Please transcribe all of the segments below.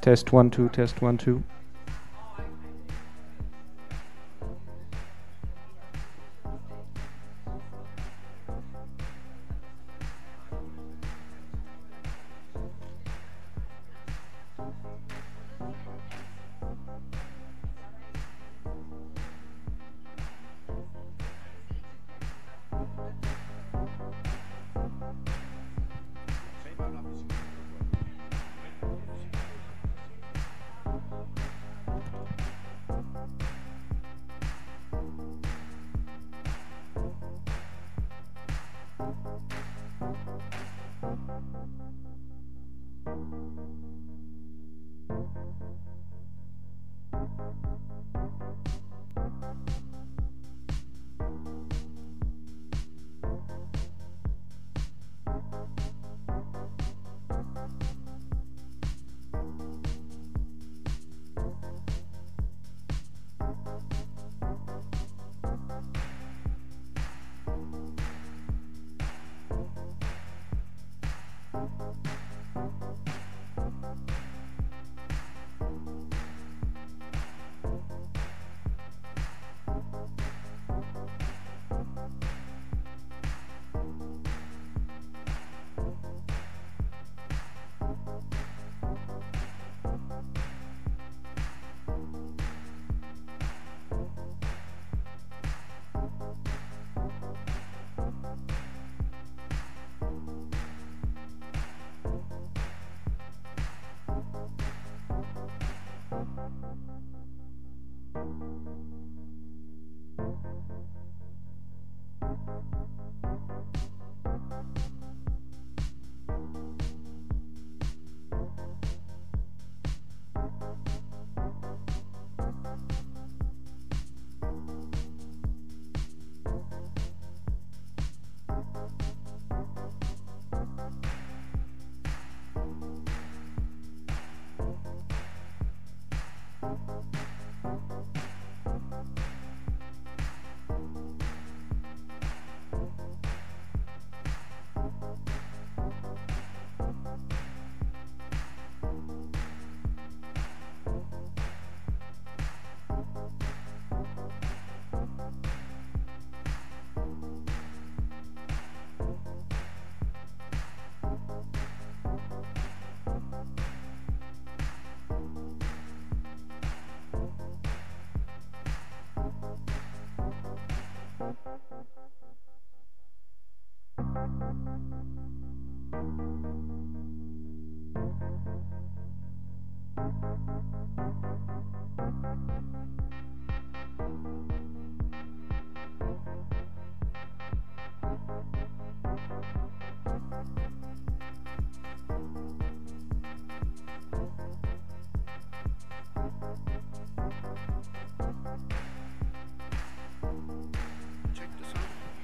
Test 1 2, test 1 2.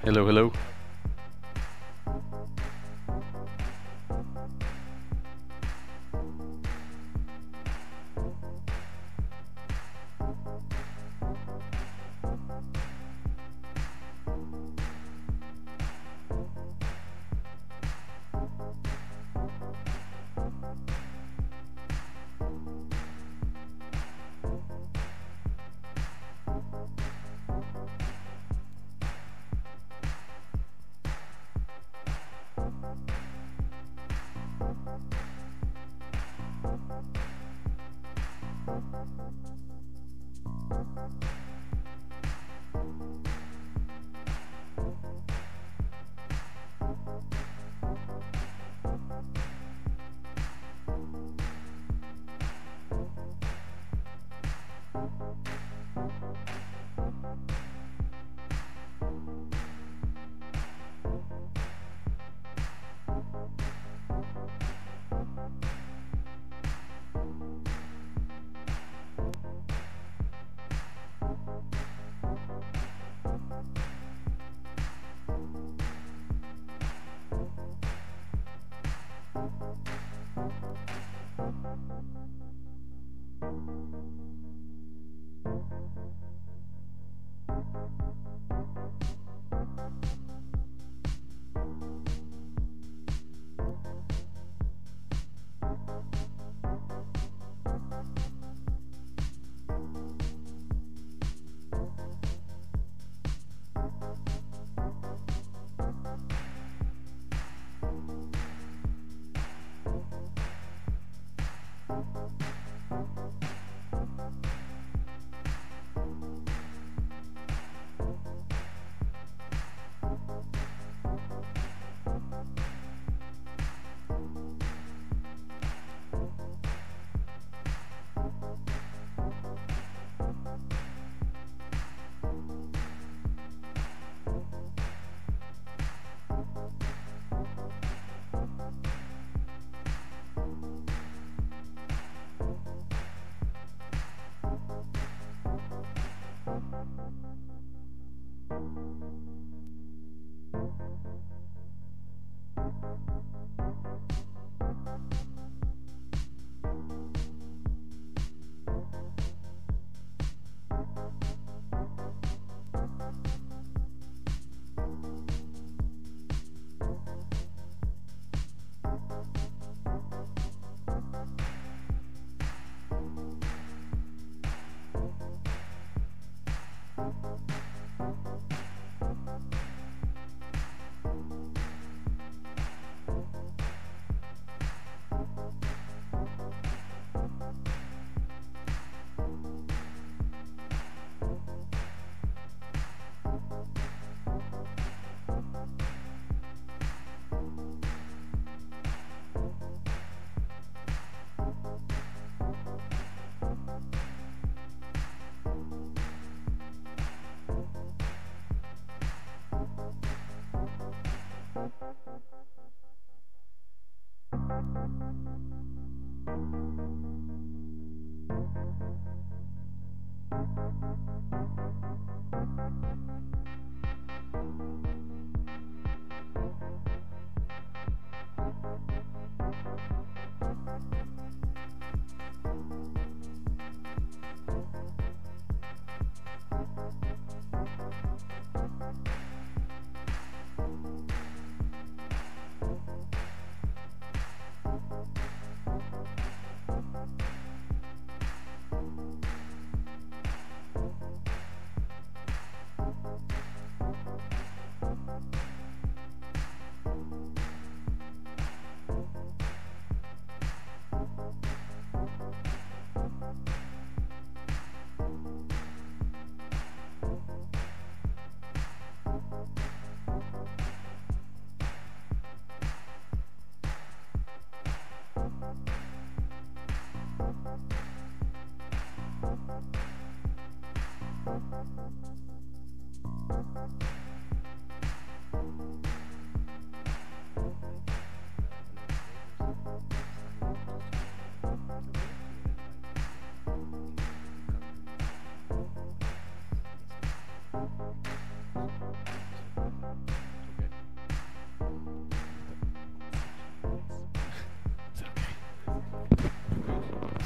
Hello, hello.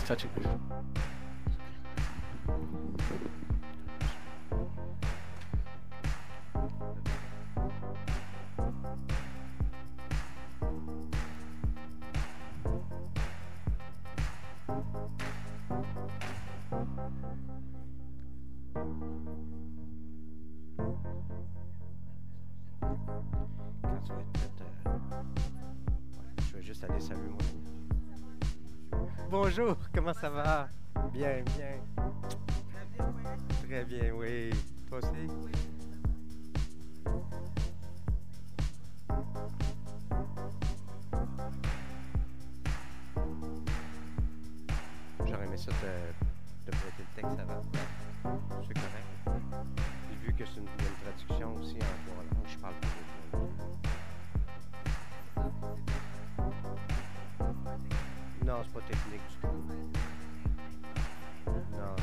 Touching. Quand tu vas être prête, je vais juste aller saluer mon ami. Bonjour, comment ça va? Bien, bien. Très bien, oui. Toi aussi? J'aurais aimé ça de prêter le texte avant. C'est correct. J'ai vu que c'est une traduction aussi en trois langues. Je parle pas de non, c'est pas technique du tout. Non, non.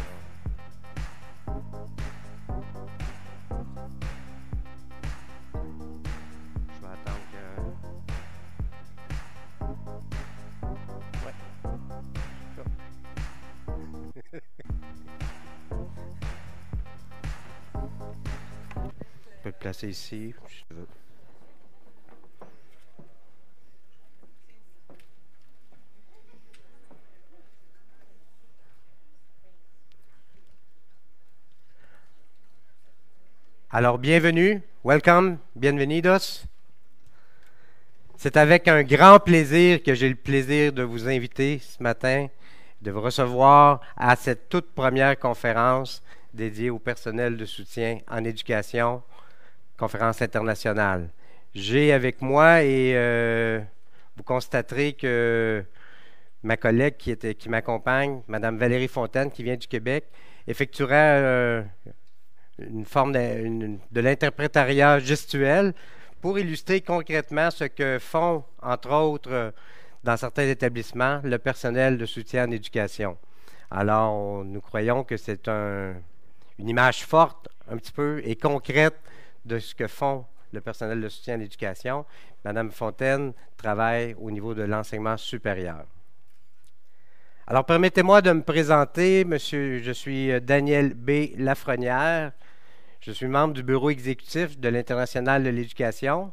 Je vais attendre que... Ouais. Je peux te placer ici, si tu veux. Alors, bienvenue, welcome, bienvenidos. C'est avec un grand plaisir que j'ai le plaisir de vous inviter ce matin, de vous recevoir à cette toute première conférence dédiée au personnel de soutien en éducation, conférence internationale. J'ai avec moi, et vous constaterez que ma collègue qui m'accompagne, Mme Valérie Fontaine, qui vient du Québec, effectuera une forme de l'interprétariat gestuel pour illustrer concrètement ce que font, entre autres, dans certains établissements, le personnel de soutien en éducation. Alors, nous croyons que c'est une image forte, un petit peu, et concrète de ce que font le personnel de soutien en éducation. Mme Fontaine travaille au niveau de l'enseignement supérieur. Alors, permettez-moi de me présenter. Je suis Daniel B. Lafrenière. Je suis membre du bureau exécutif de l'International de l'éducation.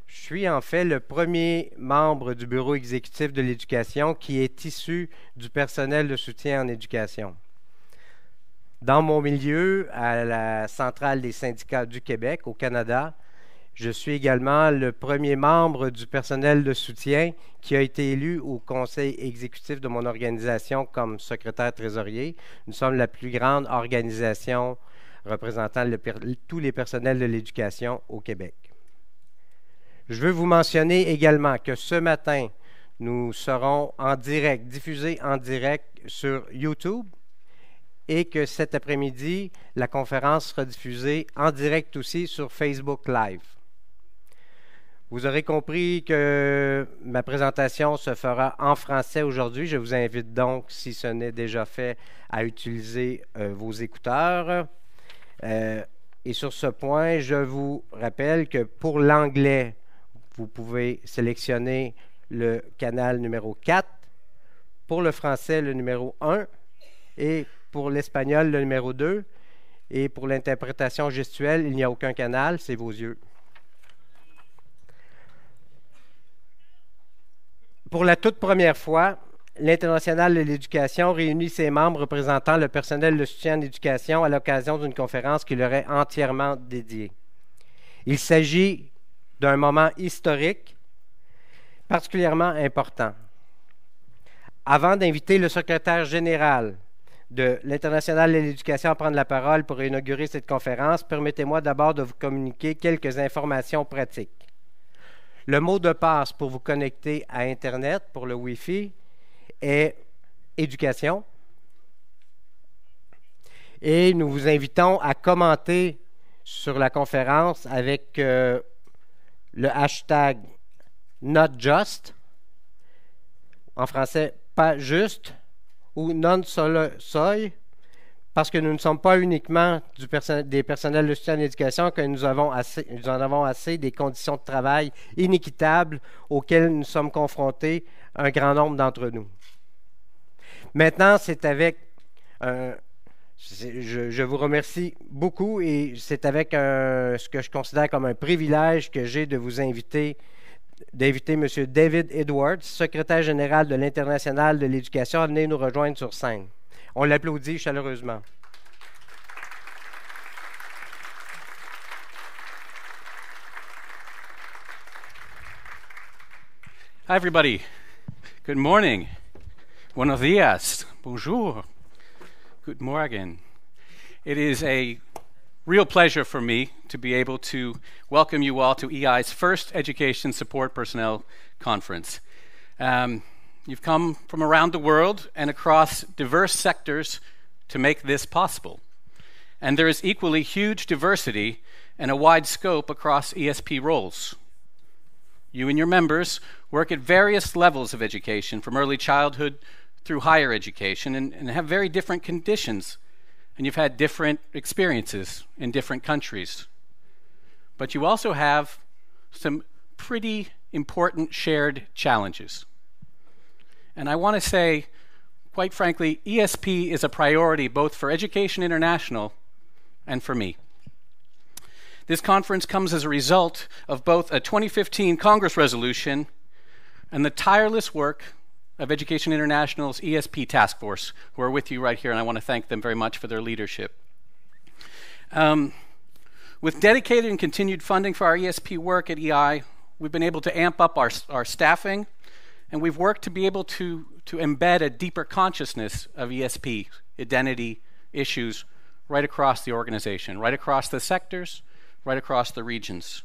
Je suis en fait le premier membre du bureau exécutif de l'éducation qui est issu du personnel de soutien en éducation. Dans mon milieu, à la centrale des syndicats du Québec, au Canada, je suis également le premier membre du personnel de soutien qui a été élu au conseil exécutif de mon organisation comme secrétaire trésorier. Nous sommes la plus grande organisation représentant tous les personnels de l'éducation au Québec. Je veux vous mentionner également que ce matin, nous serons en direct, diffusés en direct sur YouTube et que cet après-midi, la conférence sera diffusée en direct aussi sur Facebook Live. Vous aurez compris que ma présentation se fera en français aujourd'hui. Je vous invite donc, si ce n'est déjà fait, à utiliser vos écouteurs. Et sur ce point, je vous rappelle que pour l'anglais, vous pouvez sélectionner le canal numéro 4, pour le français, le numéro 1, et pour l'espagnol, le numéro 2, et pour l'interprétation gestuelle, il n'y a aucun canal, c'est vos yeux. Pour la toute première fois, l'International de l'éducation réunit ses membres représentant le personnel de soutien en éducation à l'occasion d'une conférence qui leur est entièrement dédiée. Il s'agit d'un moment historique particulièrement important. Avant d'inviter le secrétaire général de l'International de l'éducation à prendre la parole pour inaugurer cette conférence, permettez-moi d'abord de vous communiquer quelques informations pratiques. Le mot de passe pour vous connecter à Internet, pour le Wi-Fi, est éducation. Et nous vous invitons à commenter sur la conférence avec le hashtag NotJust, en français pas juste, ou non solo soy, parce que nous ne sommes pas uniquement des personnels de soutien en éducation, que nous en avons assez des conditions de travail inéquitables auxquelles nous sommes confrontés, un grand nombre d'entre nous. Maintenant, c'est avec... je vous remercie beaucoup et c'est avec ce que je considère comme un privilège que j'ai de vous d'inviter M. David Edwards, secrétaire général de l'International de l'éducation, à venir nous rejoindre sur scène. On l'applaudit chaleureusement. Hi, everybody. Good morning. Buenos dias. Bonjour. Good morning. It is a real pleasure for me to be able to welcome you all to EI's first Education Support Personnel Conference. You've come from around the world and across diverse sectors to make this possible. And there is equally huge diversity and a wide scope across ESP roles. You and your members work at various levels of education, from early childhood through higher education, and have very different conditions. And you've had different experiences in different countries. But you also have some pretty important shared challenges. And I want to say, quite frankly, ESP is a priority both for Education International and for me. This conference comes as a result of both a 2015 Congress resolution and the tireless work of Education International's ESP task force, who are with you right here, and I want to thank them very much for their leadership. With dedicated and continued funding for our ESP work at EI, we've been able to amp up our staffing, and we've worked to be able to embed a deeper consciousness of ESP identity issues right across the organization, right across the sectors, right across the regions.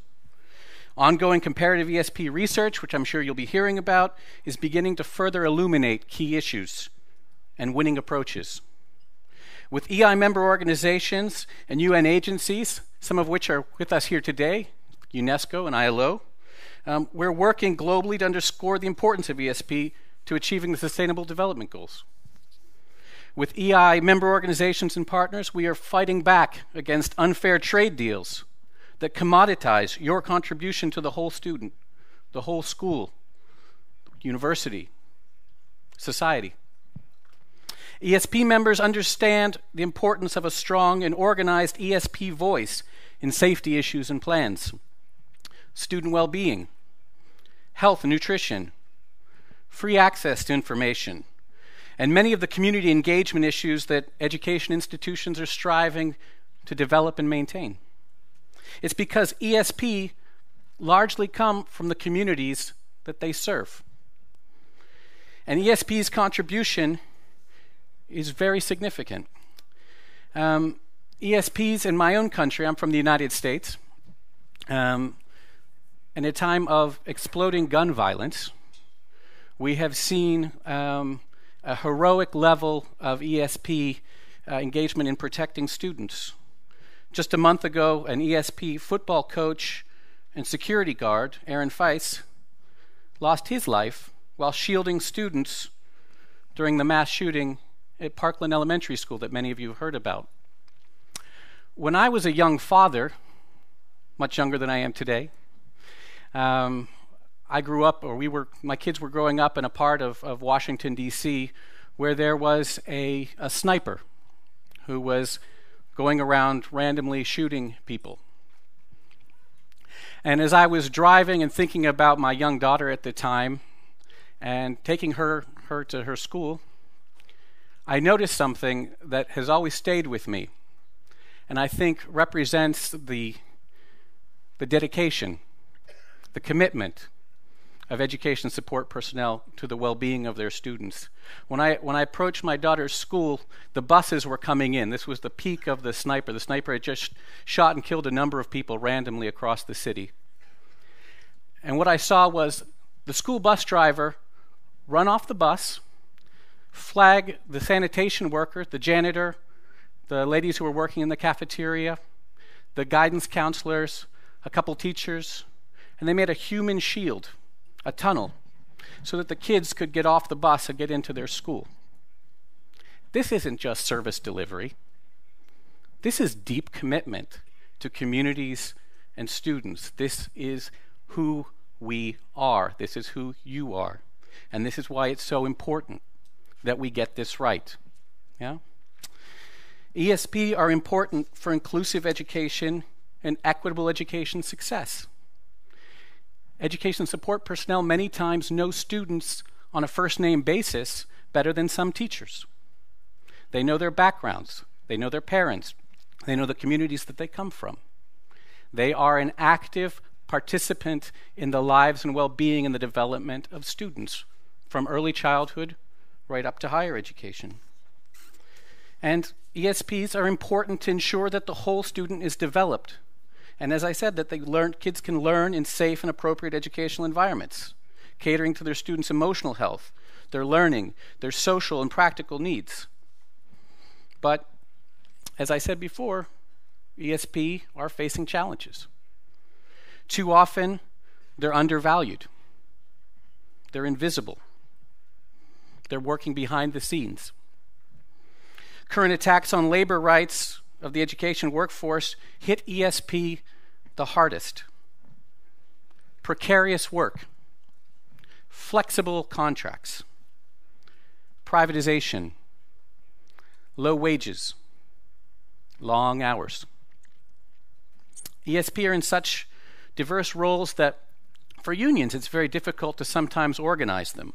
Ongoing comparative ESP research, which I'm sure you'll be hearing about, is beginning to further illuminate key issues and winning approaches. With EI member organizations and UN agencies, some of which are with us here today, UNESCO and ILO, we're working globally to underscore the importance of ESP to achieving the Sustainable Development Goals. With EI member organizations and partners, we are fighting back against unfair trade deals that commoditize your contribution to the whole student, the whole school, university, society. ESP members understand the importance of a strong and organized ESP voice in safety issues and plans, student well-being, health and nutrition, free access to information, and many of the community engagement issues that education institutions are striving to develop and maintain. It's because ESP largely come from the communities that they serve. And ESP's contribution is very significant. ESPs in my own country, I'm from the United States, in a time of exploding gun violence, we have seen a heroic level of ESP engagement in protecting students. Just a month ago, an ESP football coach and security guard, Aaron Feis, lost his life while shielding students during the mass shooting at Parkland Elementary School that many of you have heard about. When I was a young father, much younger than I am today, I grew up, my kids were growing up in a part of Washington, D.C., where there was a sniper who was going around randomly shooting people. And as I was driving and thinking about my young daughter at the time and taking her to her school, I noticed something that has always stayed with me, and I think represents the dedication, the commitment of education support personnel to the well-being of their students. When I approached my daughter's school, the buses were coming in. This was the peak of the sniper. The sniper had just shot and killed a number of people randomly across the city. And what I saw was the school bus driver run off the bus, flag the sanitation worker, the janitor, the ladies who were working in the cafeteria, the guidance counselors, a couple teachers, and they made a human shield, a tunnel, so that the kids could get off the bus and get into their school. This isn't just service delivery. This is deep commitment to communities and students. This is who we are. This is who you are. And this is why it's so important that we get this right. Yeah? ESP are important for inclusive education and equitable education success. Education support personnel many times know students on a first-name basis better than some teachers. They know their backgrounds. They know their parents. They know the communities that they come from. They are an active participant in the lives and well-being and the development of students from early childhood right up to higher education. And ESPs are important to ensure that the whole student is developed. And as I said, that kids can learn in safe and appropriate educational environments, catering to their students' emotional health, their learning, their social and practical needs. But as I said before, ESP are facing challenges. Too often, they're undervalued. They're invisible. They're working behind the scenes. Current attacks on labor rights of the education workforce hit ESP the hardest. Precarious work, flexible contracts, privatization, low wages, long hours. ESP are in such diverse roles that for unions it's very difficult to sometimes organize them.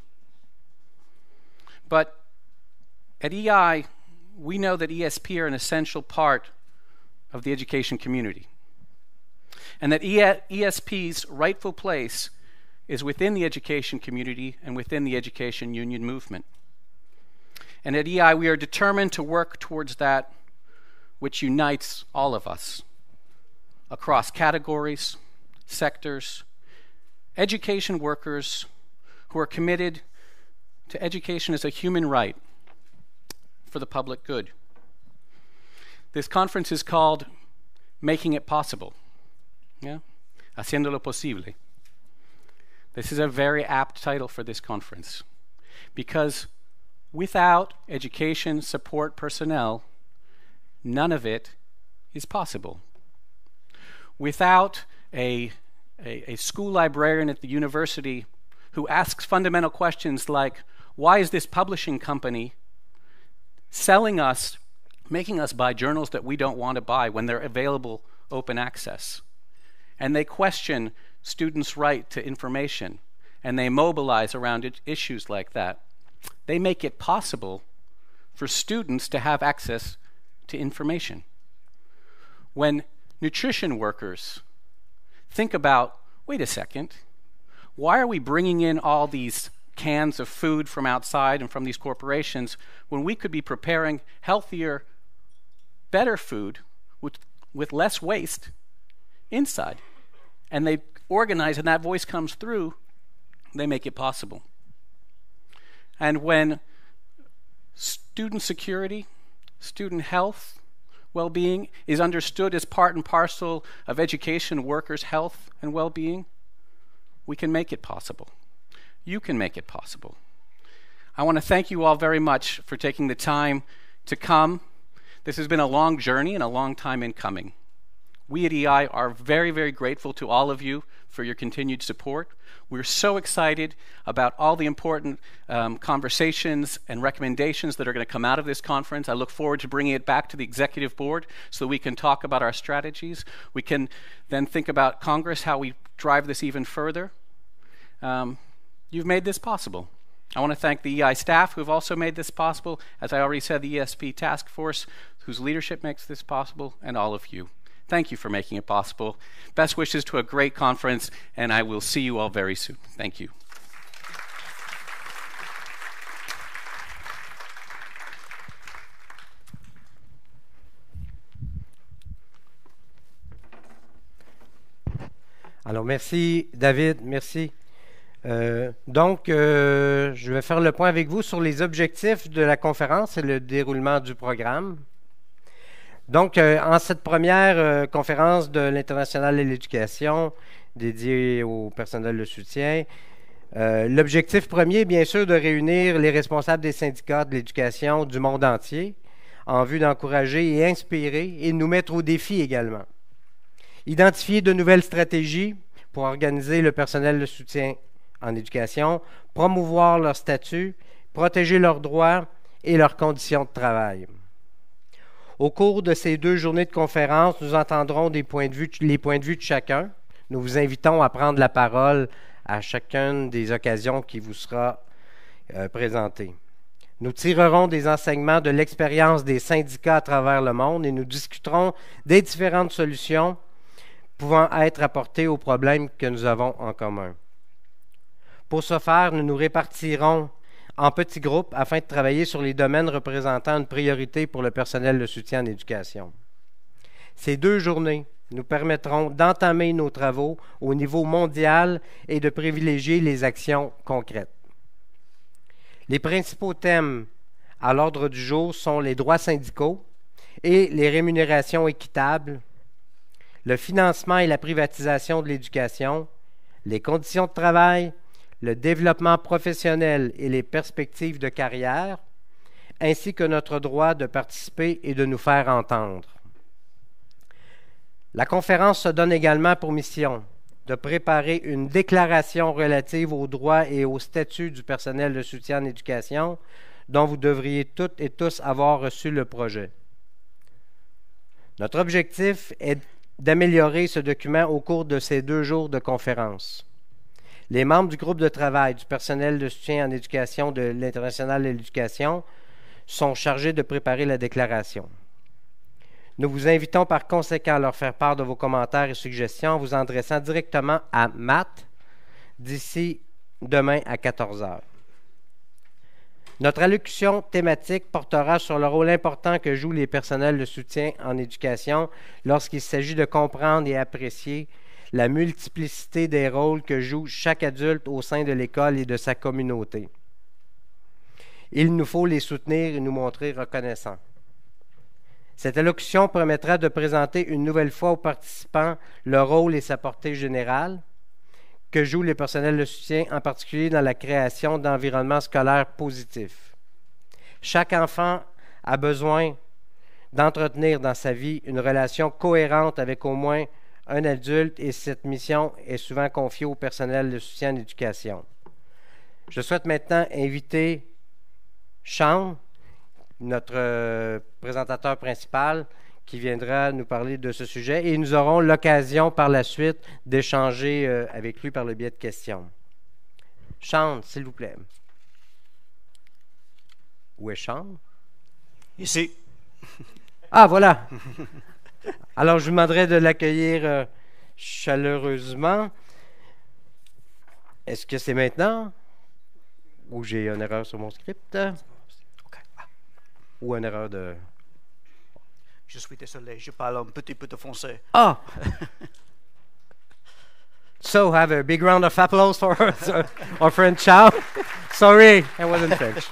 But at EI, we know that ESP are an essential part of the education community, and that ESP's rightful place is within the education community and within the education union movement. And at EI, we are determined to work towards that which unites all of us across categories, sectors, education workers who are committed to education as a human right for the public good. This conference is called Making It Possible. Yeah? Haciéndolo posible. This is a very apt title for this conference, because without education support personnel, none of it is possible. Without a school librarian at the university who asks fundamental questions like, why is this publishing company selling us, making us buy journals that we don't want to buy when they're available open access? And they question students' right to information, and they mobilize around issues like that. They make it possible for students to have access to information. When nutrition workers think about, wait a second, why are we bringing in all these cans of food from outside and from these corporations when we could be preparing healthier, better food with less waste inside? And they organize, and that voice comes through, they make it possible. And when student security, student health, well-being is understood as part and parcel of education workers' health and well-being, we can make it possible. You can make it possible. I want to thank you all very much for taking the time to come. This has been a long journey and a long time in coming. We at EI are very, very grateful to all of you for your continued support. We're so excited about all the important conversations and recommendations that are going to come out of this conference. I look forward to bringing it back to the executive board so that we can talk about our strategies. We can then think about Congress, how we drive this even further. You've made this possible. I want to thank the EI staff who have also made this possible. As I already said, the ESP task force whose leadership makes this possible, and all of you. Thank you for making it possible. Best wishes to a great conference, and I will see you all very soon. Thank you. Alors, merci David, merci. Je vais faire le point avec vous sur les objectifs de la conférence et le déroulement du programme. Donc, en cette première conférence de l'International de l'éducation dédiée au personnel de soutien, l'objectif premier est bien sûr de réunir les responsables des syndicats de l'éducation du monde entier en vue d'encourager et inspirer et de nous mettre au défi également. Identifier de nouvelles stratégies pour organiser le personnel de soutien en éducation, promouvoir leur statut, protéger leurs droits et leurs conditions de travail. Au cours de ces 2 journées de conférence, nous entendrons les points de vue de chacun. Nous vous invitons à prendre la parole à chacune des occasions qui vous sera présentée. Nous tirerons des enseignements de l'expérience des syndicats à travers le monde et nous discuterons des différentes solutions pouvant être apportées aux problèmes que nous avons en commun. Pour ce faire, nous nous répartirons en petits groupes afin de travailler sur les domaines représentant une priorité pour le personnel de soutien en éducation. Ces 2 journées nous permettront d'entamer nos travaux au niveau mondial et de privilégier les actions concrètes. Les principaux thèmes à l'ordre du jour sont les droits syndicaux et les rémunérations équitables, le financement et la privatisation de l'éducation, les conditions de travail, le développement professionnel et les perspectives de carrière, ainsi que notre droit de participer et de nous faire entendre. La conférence se donne également pour mission de préparer une déclaration relative aux droits et au statut du personnel de soutien en éducation dont vous devriez toutes et tous avoir reçu le projet. Notre objectif est d'améliorer ce document au cours de ces 2 jours de conférence. Les membres du groupe de travail du personnel de soutien en éducation de l'International de l'éducation sont chargés de préparer la déclaration. Nous vous invitons par conséquent à leur faire part de vos commentaires et suggestions en vous adressant directement à Matt d'ici demain à 14 h. Notre allocution thématique portera sur le rôle important que jouent les personnels de soutien en éducation lorsqu'il s'agit de comprendre et apprécier la multiplicité des rôles que joue chaque adulte au sein de l'école et de sa communauté. Il nous faut les soutenir et nous montrer reconnaissants. Cette allocution permettra de présenter une nouvelle fois aux participants le rôle et sa portée générale que jouent les personnels de soutien, en particulier dans la création d'environnements scolaires positifs. Chaque enfant a besoin d'entretenir dans sa vie une relation cohérente avec au moins un adulte et cette mission est souvent confiée au personnel de soutien en éducation. Je souhaite maintenant inviter Sean, notre présentateur principal, qui viendra nous parler de ce sujet et nous aurons l'occasion par la suite d'échanger avec lui par le biais de questions. Sean, s'il vous plaît. Où est Sean? Ici. Ah, voilà. Alors, je vous demanderai de l'accueillir chaleureusement. Est-ce que c'est maintenant? Ou j'ai une erreur sur mon script? Okay. Ou une erreur de... Je suis désolé, je parle un petit peu de français. Ah! So, have a big round of applause for our friend Chow. Sorry, I wasn't French.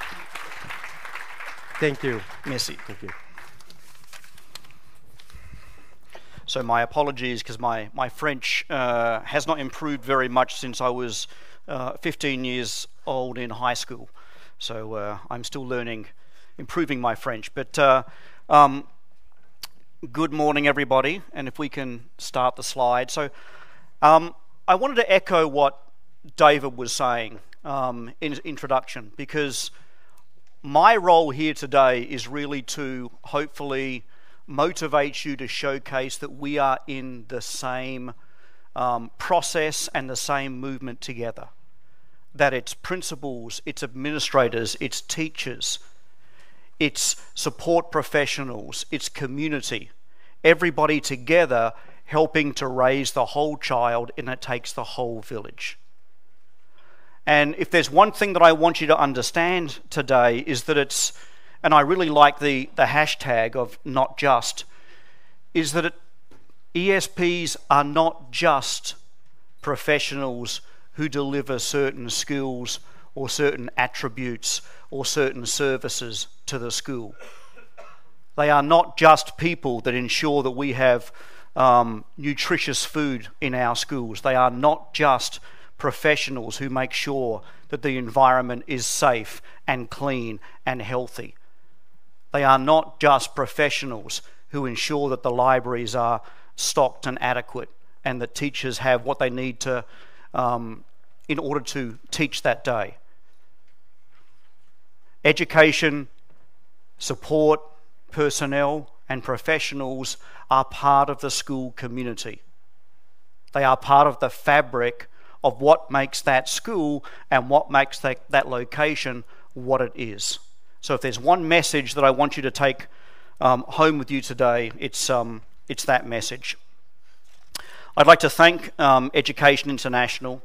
Thank you. Merci. Thank you. So my apologies because my French has not improved very much since I was 15 years old in high school. So I'm still learning, improving my French. But good morning, everybody. And if we can start the slide. So I wanted to echo what David was saying in his introduction, because my role here today is really to hopefully motivate you to showcase that we are in the same process and the same movement together. That it's principals, it's administrators, it's teachers, it's support professionals, it's community. Everybody together helping to raise the whole child, and it takes the whole village. And if there's one thing that I want you to understand today is that it's, and I really like the hashtag of not just, is that ESPs are not just professionals who deliver certain skills or certain attributes or certain services to the school. They are not just people that ensure that we have nutritious food in our schools. They are not just professionals who make sure that the environment is safe and clean and healthy. They are not just professionals who ensure that the libraries are stocked and adequate and that teachers have what they need to in order to teach that day. Education, support, personnel and professionals are part of the school community. They are part of the fabric of what makes that school and what makes that location what it is. So if there's one message that I want you to take home with you today, it's that message. I'd like to thank Education International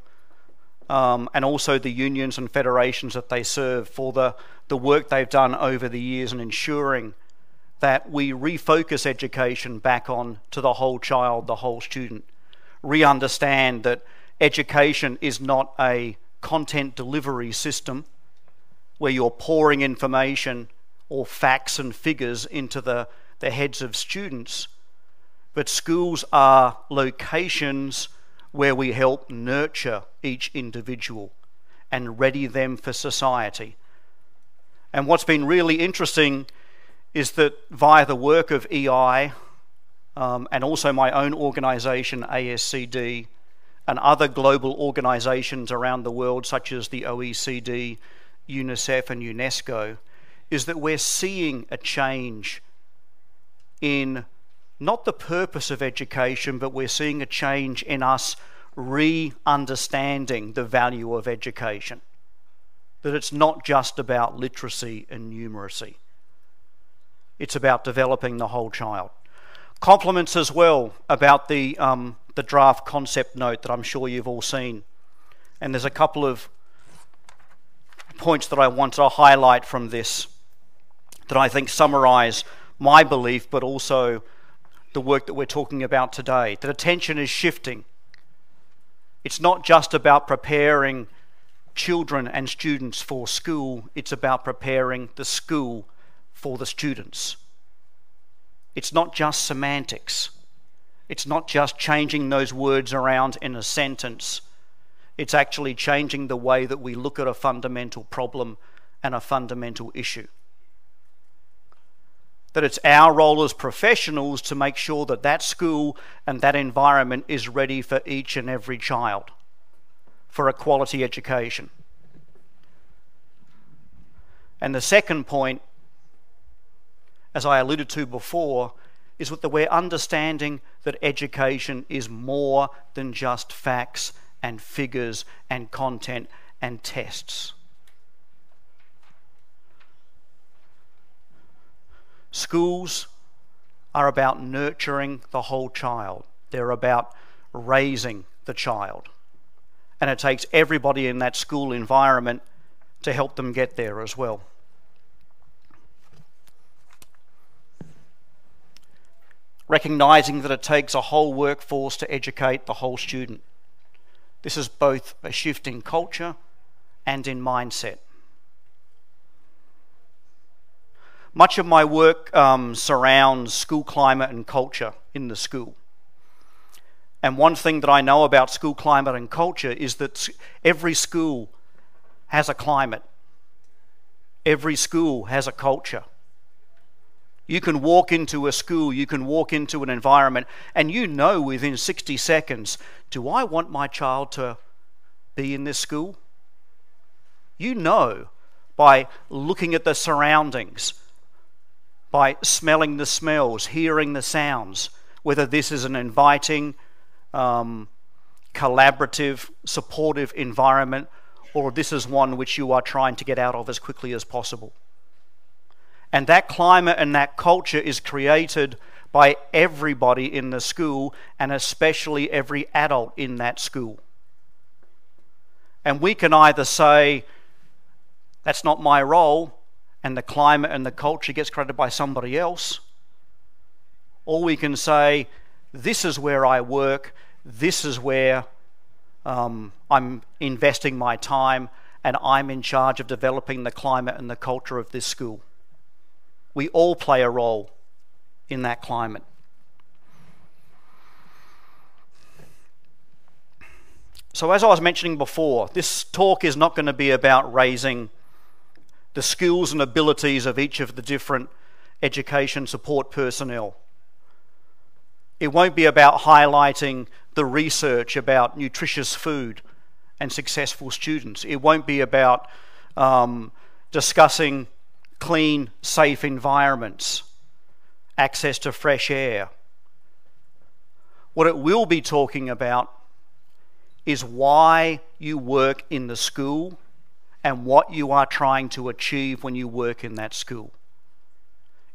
and also the unions and federations that they serve for the work they've done over the years in ensuring that we refocus education back on to the whole child, the whole student. Re-understand that education is not a content delivery system where you're pouring information or facts and figures into the heads of students, but schools are locations where we help nurture each individual and ready them for society. And what's been really interesting is that via the work of EI and also my own organisation, ASCD, and other global organisations around the world such as the OECD, UNICEF and UNESCO, is that we're seeing a change in not the purpose of education, but we're seeing a change in us re-understanding the value of education. That it's not just about literacy and numeracy. It's about developing the whole child. Compliments as well about the draft concept note that I'm sure you've all seen. And there's a couple of points that I want to highlight from this that I think summarise my belief, but also the work that we're talking about today. That attention is shifting. It's not just about preparing children and students for school, it's about preparing the school for the students. It's not just semantics. It's not just changing those words around in a sentence. It's actually changing the way that we look at a fundamental problem and a fundamental issue. That it's our role as professionals to make sure that that school and that environment is ready for each and every child, for a quality education. And the second point, as I alluded to before, is that we're understanding that education is more than just facts and figures and content and tests. Schools are about nurturing the whole child. They're about raising the child. And it takes everybody in that school environment to help them get there as well. Recognising that it takes a whole workforce to educate the whole student. This is both a shift in culture and in mindset. Much of my work surrounds school climate and culture in the school. And one thing that I know about school climate and culture is that every school has a climate. Every school has a culture. You can walk into a school, you can walk into an environment, and you know within 60 seconds, do I want my child to be in this school? You know by looking at the surroundings, by smelling the smells, hearing the sounds, whether this is an inviting, collaborative, supportive environment, or this is one which you are trying to get out of as quickly as possible. And that climate and that culture is created by everybody in the school, and especially every adult in that school. And we can either say, that's not my role, and the climate and the culture gets created by somebody else, or we can say, this is where I work, this is where I'm investing my time, and I'm in charge of developing the climate and the culture of this school. We all play a role in that climate. So as I was mentioning before, this talk is not going to be about raising the skills and abilities of each of the different education support personnel. It won't be about highlighting the research about nutritious food and successful students. It won't be about discussing clean, safe environments, access to fresh air. What it will be talking about is why you work in the school and what you are trying to achieve when you work in that school.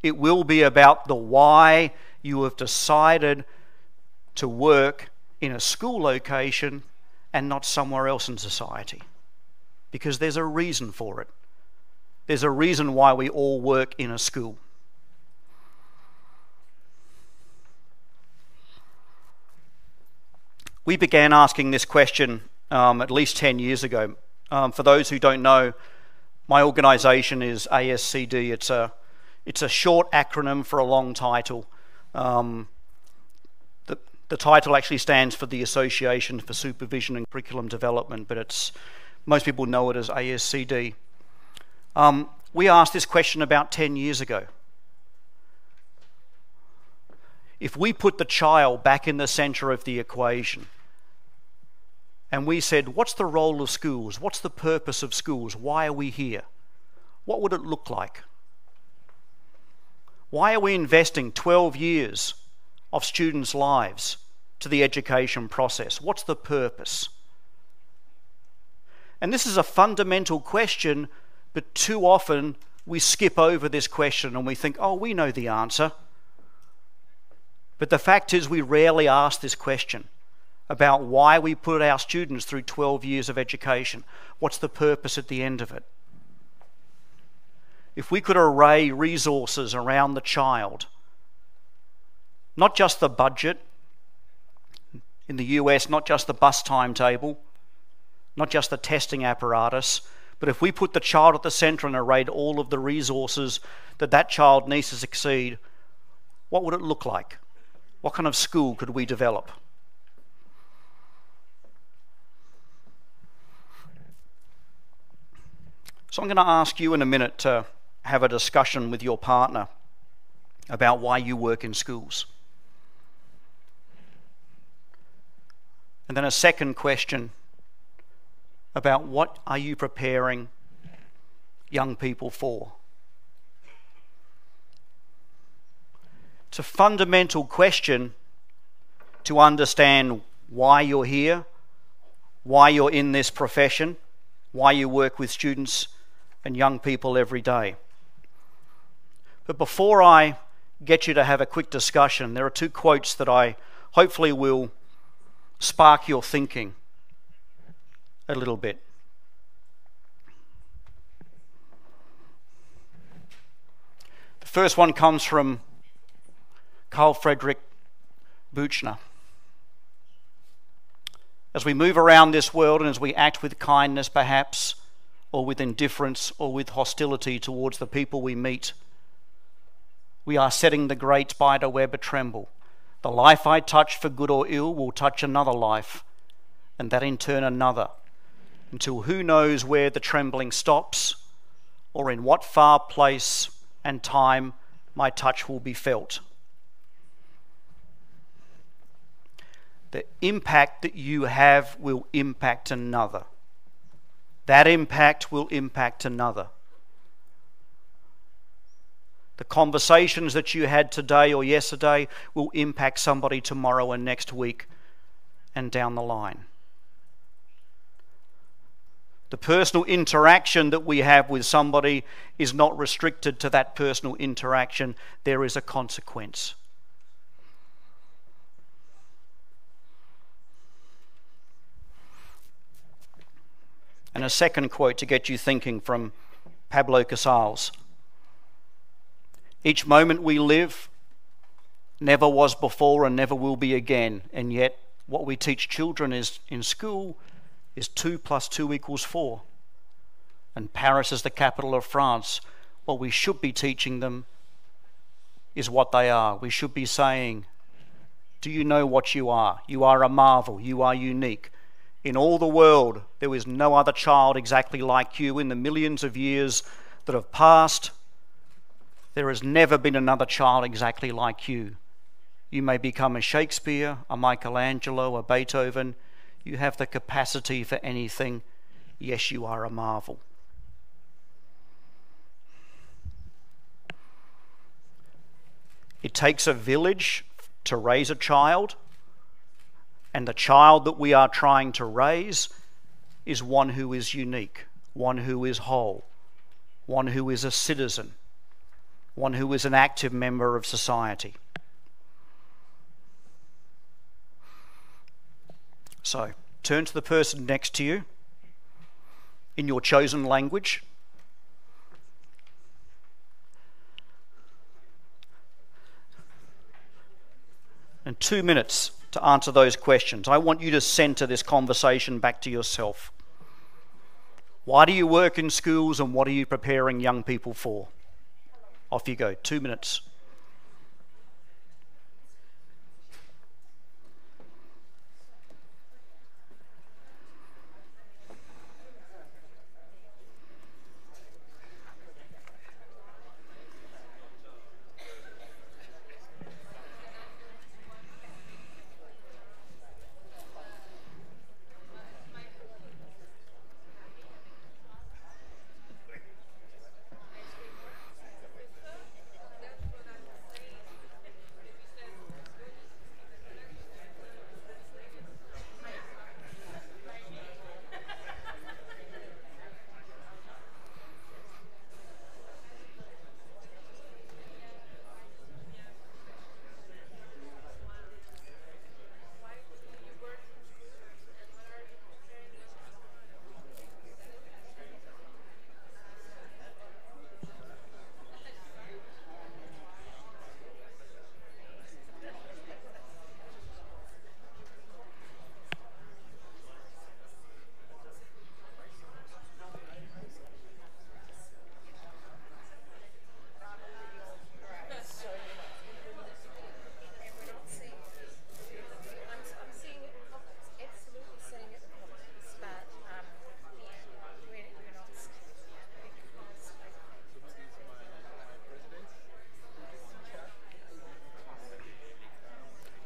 It will be about the why you have decided to work in a school location and not somewhere else in society? Because there's a reason for it. There's a reason why we all work in a school. We began asking this question at least 10 years ago. For those who don't know, my organisation is ASCD. It's a short acronym for a long title. The title actually stands for the Association for Supervision and Curriculum Development, but most people know it as ASCD. We asked this question about 10 years ago. If we put the child back in the centre of the equation, and we said, what's the role of schools? What's the purpose of schools? Why are we here? What would it look like? Why are we investing 12 years of students' lives to the education process? What's the purpose? And this is a fundamental question, but too often we skip over this question and we think, oh, we know the answer. But the fact is we rarely ask this question about why we put our students through 12 years of education. What's the purpose at the end of it? If we could array resources around the child, not just the budget, in the US, not just the bus timetable, not just the testing apparatus, but if we put the child at the centre and arrayed all of the resources that child needs to succeed, what would it look like? What kind of school could we develop? So I'm going to ask you in a minute to have a discussion with your partner about why you work in schools. And then a second question about what are you preparing young people for? It's a fundamental question to understand why you're here, why you're in this profession, why you work with students and young people every day. But before I get you to have a quick discussion, there are two quotes that I hopefully will spark your thinking a little bit. The first one comes from Carl Friedrich Buchner. As we move around this world and as we act with kindness perhaps, or with indifference or with hostility towards the people we meet, we are setting the great spider web a-tremble. The life I touch for good or ill will touch another life, and that in turn another, until who knows where the trembling stops, or in what far place and time my touch will be felt. The impact that you have will impact another. That impact will impact another. The conversations that you had today or yesterday will impact somebody tomorrow and next week and down the line. The personal interaction that we have with somebody is not restricted to that personal interaction. There is a consequence. And a second quote to get you thinking from Pablo Casals. Each moment we live never was before and never will be again, and yet what we teach children is in school is 2 + 2 = 4. And Paris is the capital of France. What we should be teaching them is what they are. We should be saying, do you know what you are? You are a marvel. You are unique. In all the world, there is no other child exactly like you. In the millions of years that have passed, there has never been another child exactly like you. You may become a Shakespeare, a Michelangelo, a Beethoven. You have the capacity for anything. Yes, you are a marvel. It takes a village to raise a child, and the child that we are trying to raise is one who is unique, one who is whole, one who is a citizen, one who is an active member of society. So, turn to the person next to you in your chosen language. And 2 minutes to answer those questions. I want you to center this conversation back to yourself. Why do you work in schools and what are you preparing young people for? Off you go. 2 minutes.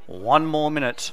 One more minute.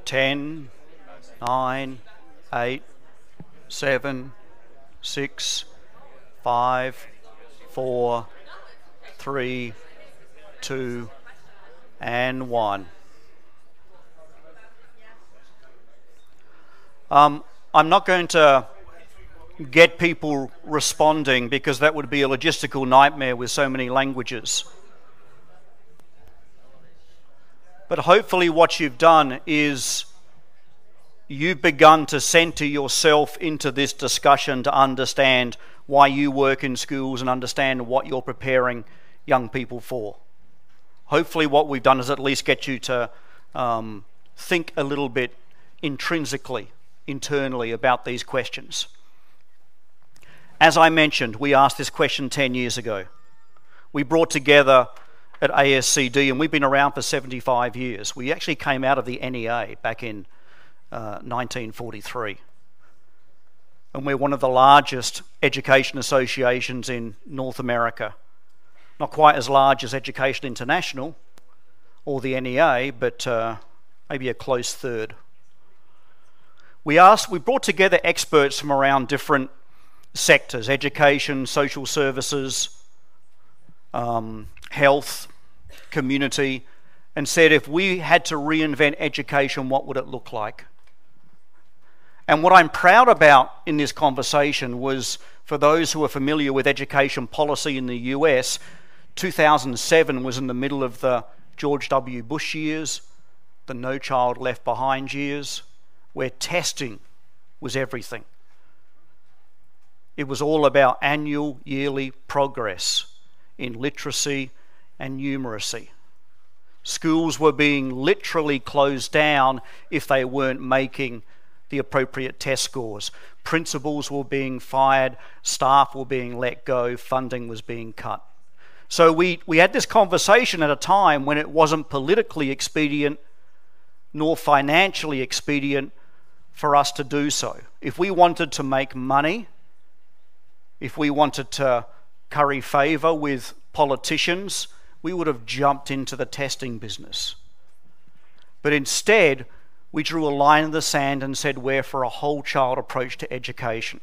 Ten, 9, 8, 7, 6, 5, 4, 3, 2, and 1. I'm not going to get people responding because that would be a logistical nightmare with so many languages. But hopefully what you've done is you've begun to center yourself into this discussion to understand why you work in schools and understand what you're preparing young people for. Hopefully what we've done is at least get you to think a little bit intrinsically, internally about these questions. As I mentioned, we asked this question 10 years ago. We brought together at ASCD, and we've been around for 75 years. We actually came out of the NEA back in 1943. And we're one of the largest education associations in North America. Not quite as large as Education International or the NEA, but maybe a close third. We brought together experts from around different sectors: education, social services, health, community, and said if we had to reinvent education, what would it look like? And what I'm proud about in this conversation was, for those who are familiar with education policy in the US, 2007 was in the middle of the George W. Bush years, the No Child Left Behind years, where testing was everything. It was all about annual, yearly progress in literacy and numeracy. Schools were being literally closed down if they weren't making the appropriate test scores. Principals were being fired, staff were being let go, funding was being cut. So we had this conversation at a time when it wasn't politically expedient nor financially expedient for us to do so. If we wanted to make money, if we wanted to curry favour with politicians, we would have jumped into the testing business. But instead, we drew a line in the sand and said we're for a whole child approach to education.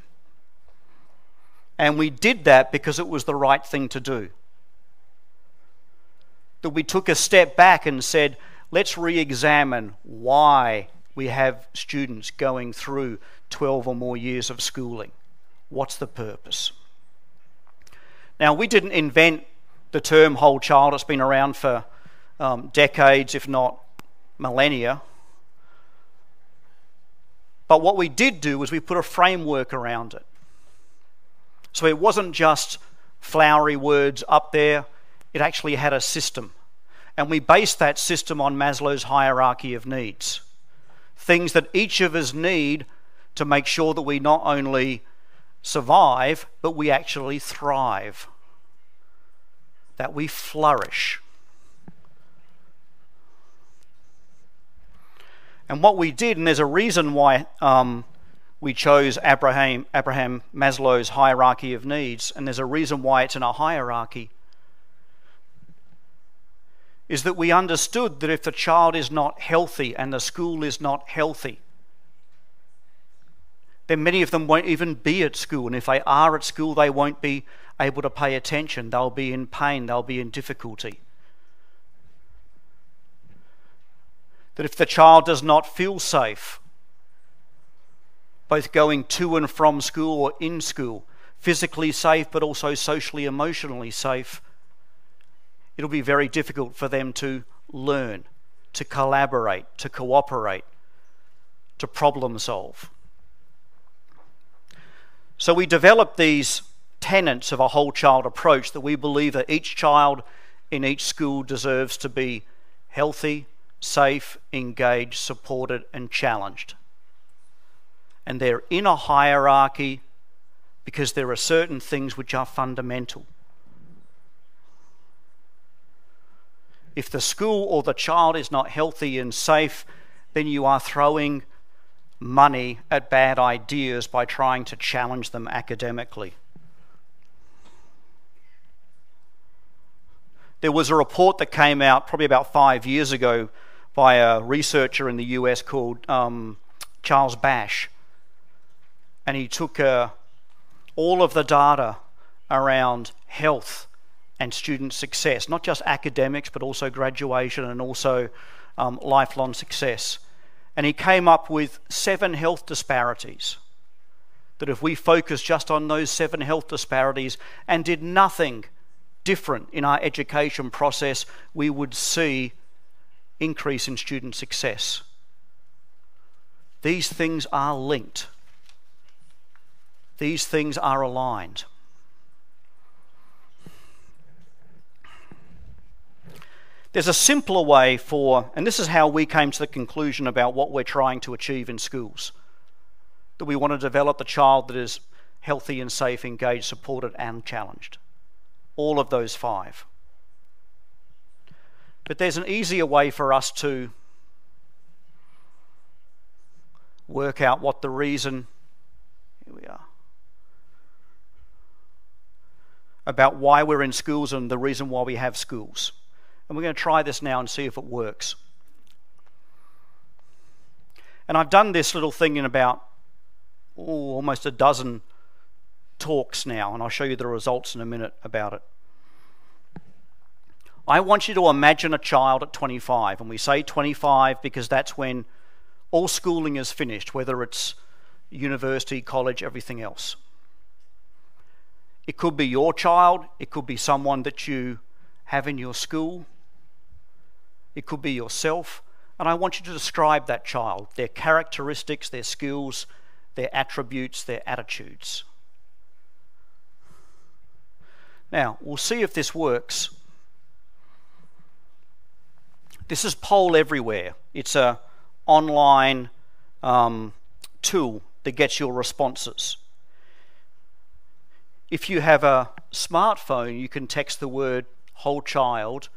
And we did that because it was the right thing to do. That we took a step back and said, let's re-examine why we have students going through 12 or more years of schooling. What's the purpose? Now, we didn't invent the term whole child. It's been around for decades, if not millennia. But what we did do was we put a framework around it. So it wasn't just flowery words up there. It actually had a system. And we based that system on Maslow's hierarchy of needs. Things that each of us need to make sure that we not only survive, but we actually thrive. That we flourish. And what we did, and there's a reason why we chose Abraham Maslow's hierarchy of needs, and there's a reason why it's in a hierarchy, is that we understood that if the child is not healthy and the school is not healthy, then many of them won't even be at school. And if they are at school, they won't be able to pay attention. They'll be in pain. They'll be in difficulty. That if the child does not feel safe, both going to and from school or in school, physically safe but also socially, emotionally safe, it'll be very difficult for them to learn, to collaborate, to cooperate, to problem solve. So we developed these tenets of a whole child approach that we believe that each child in each school deserves to be healthy, safe, engaged, supported, and challenged. And they're in a hierarchy because there are certain things which are fundamental. If the school or the child is not healthy and safe, then you are throwing money at bad ideas by trying to challenge them academically. There was a report that came out probably about 5 years ago by a researcher in the US called Charles Bash. And he took all of the data around health and student success, not just academics, but also graduation and also lifelong success. And he came up with 7 health disparities. That if we focus just on those 7 health disparities and did nothing different in our education process, we would see increase in student success. These things are linked. These things are aligned. There's a simpler way for, and this is how we came to the conclusion about what we're trying to achieve in schools, that we want to develop a child that is healthy and safe, engaged, supported, and challenged. All of those 5. But there's an easier way for us to work out what the reason, here we are, about why we're in schools and the reason why we have schools. And we're going to try this now and see if it works. And I've done this little thing in about almost a dozen talks now, and I'll show you the results in a minute about it. I want you to imagine a child at 25, and we say 25 because that's when all schooling is finished, whether it's university, college, everything else. It could be your child, it could be someone that you have in your school, it could be yourself, and I want you to describe that child, their characteristics, their skills, their attributes, their attitudes. Now, we'll see if this works. This is Poll Everywhere. It's an online tool that gets your responses. If you have a smartphone, you can text the word whole child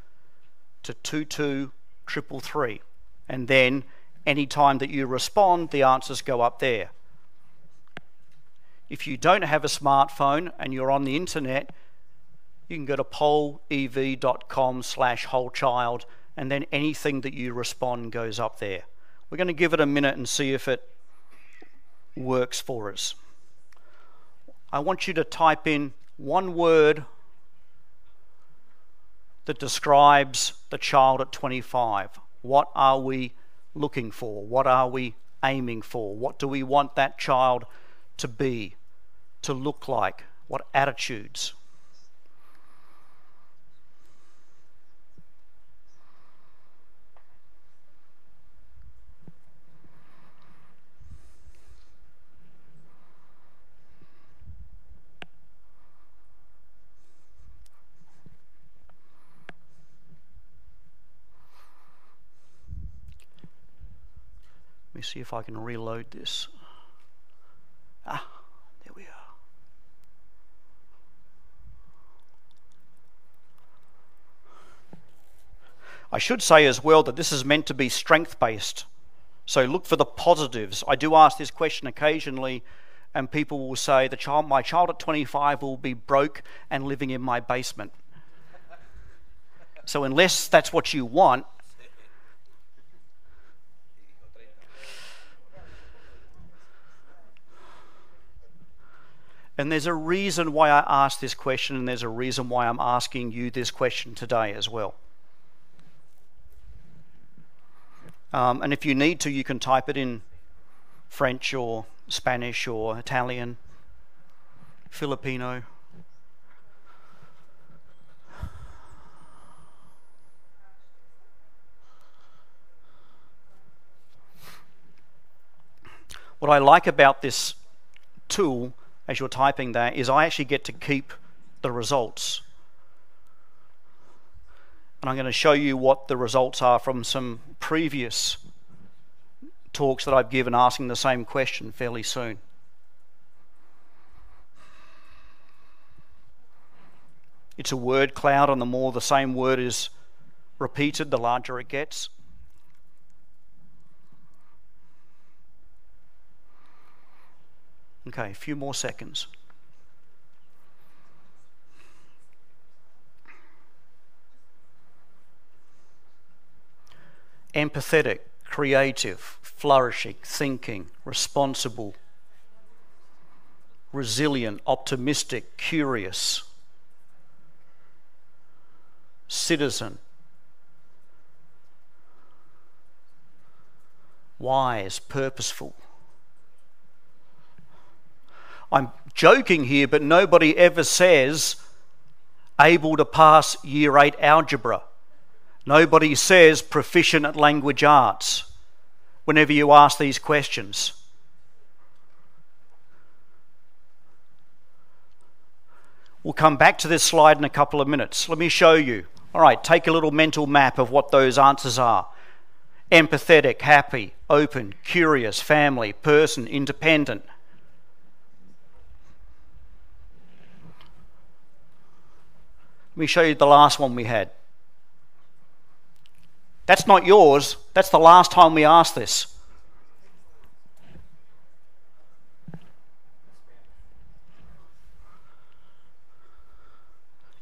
to 22333, and then any time that you respond, the answers go up there. If you don't have a smartphone and you're on the internet, you can go to polev.com/wholechild, and then anything that you respond goes up there. We're going to give it a minute and see if it works for us. I want you to type in one word that describes the child at 25. What are we looking for? What are we aiming for? What do we want that child to be, to look like? What attitudes? Let me see if I can reload this. There we are. I should say as well that this is meant to be strength-based. So look for the positives. I do ask this question occasionally, and people will say, my child at 25 will be broke and living in my basement. So unless that's what you want, and there's a reason why I asked this question, and there's a reason why I'm asking you this question today as well. And if you need to, you can type it in French or Spanish or Italian, Filipino. What I like about this tool, as you're typing that, is I actually get to keep the results. And I'm going to show you what the results are from some previous talks that I've given asking the same question fairly soon. It's a word cloud, and the more the same word is repeated, the larger it gets. Okay, a few more seconds. Empathetic, creative, flourishing, thinking, responsible, resilient, optimistic, curious, citizen, wise, purposeful. I'm joking here, but nobody ever says able to pass Year 8 algebra. Nobody says proficient at language arts whenever you ask these questions. We'll come back to this slide in a couple of minutes. Let me show you. All right, take a little mental map of what those answers are. Empathetic, happy, open, curious, family, person, independent. Let me show you the last one we had. That's not yours. That's the last time we asked this.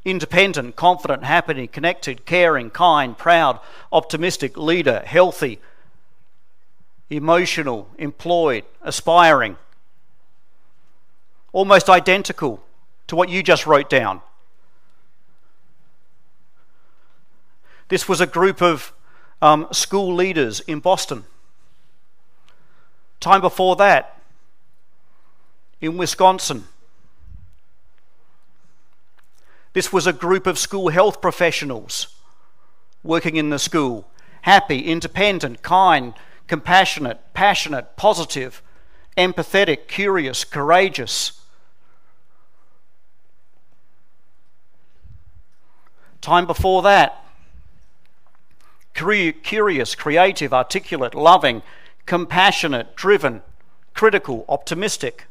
Independent, confident, happy, connected, caring, kind, proud, optimistic, leader, healthy, emotional, employed, aspiring. Almost identical to what you just wrote down. This was a group of school leaders in Boston. Time before that, in Wisconsin. This was a group of school health professionals working in the school. Happy, independent, kind, compassionate, passionate, positive, empathetic, curious, courageous. Time before that, curious, creative, articulate, loving, compassionate, driven, critical, optimistic.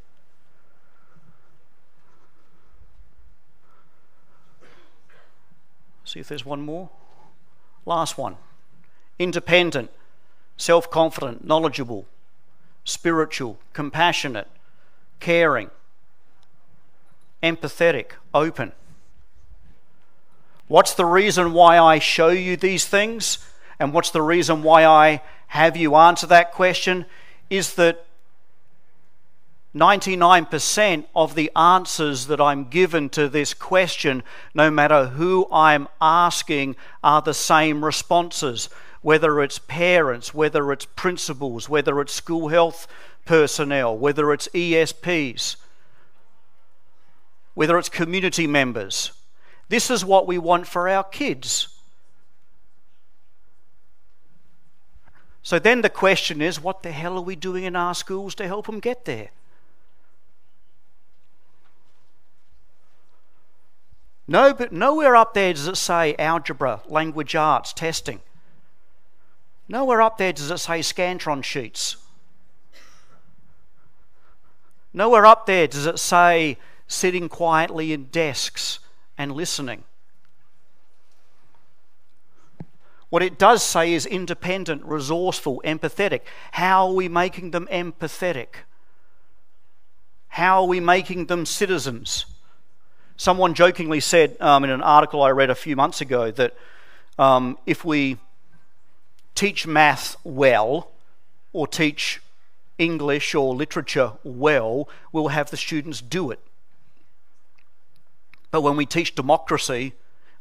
See if there's one more. Last one. Independent, self-confident, knowledgeable, spiritual, compassionate, caring, empathetic, open. What's the reason why I show you these things? And what's the reason why I have you answer that question? Is that 99% of the answers that I'm given to this question, no matter who I'm asking, are the same responses. Whether it's parents, whether it's principals, whether it's school health personnel, whether it's ESPs, whether it's community members. This is what we want for our kids. So then the question is, what the hell are we doing in our schools to help them get there? No, but nowhere up there does it say algebra, language arts, testing. Nowhere up there does it say Scantron sheets. Nowhere up there does it say sitting quietly in desks and listening. What it does say is independent, resourceful, empathetic. How are we making them empathetic? How are we making them citizens? Someone jokingly said in an article I read a few months ago that if we teach math well or teach English or literature well, we'll have the students do it. But when we teach democracy,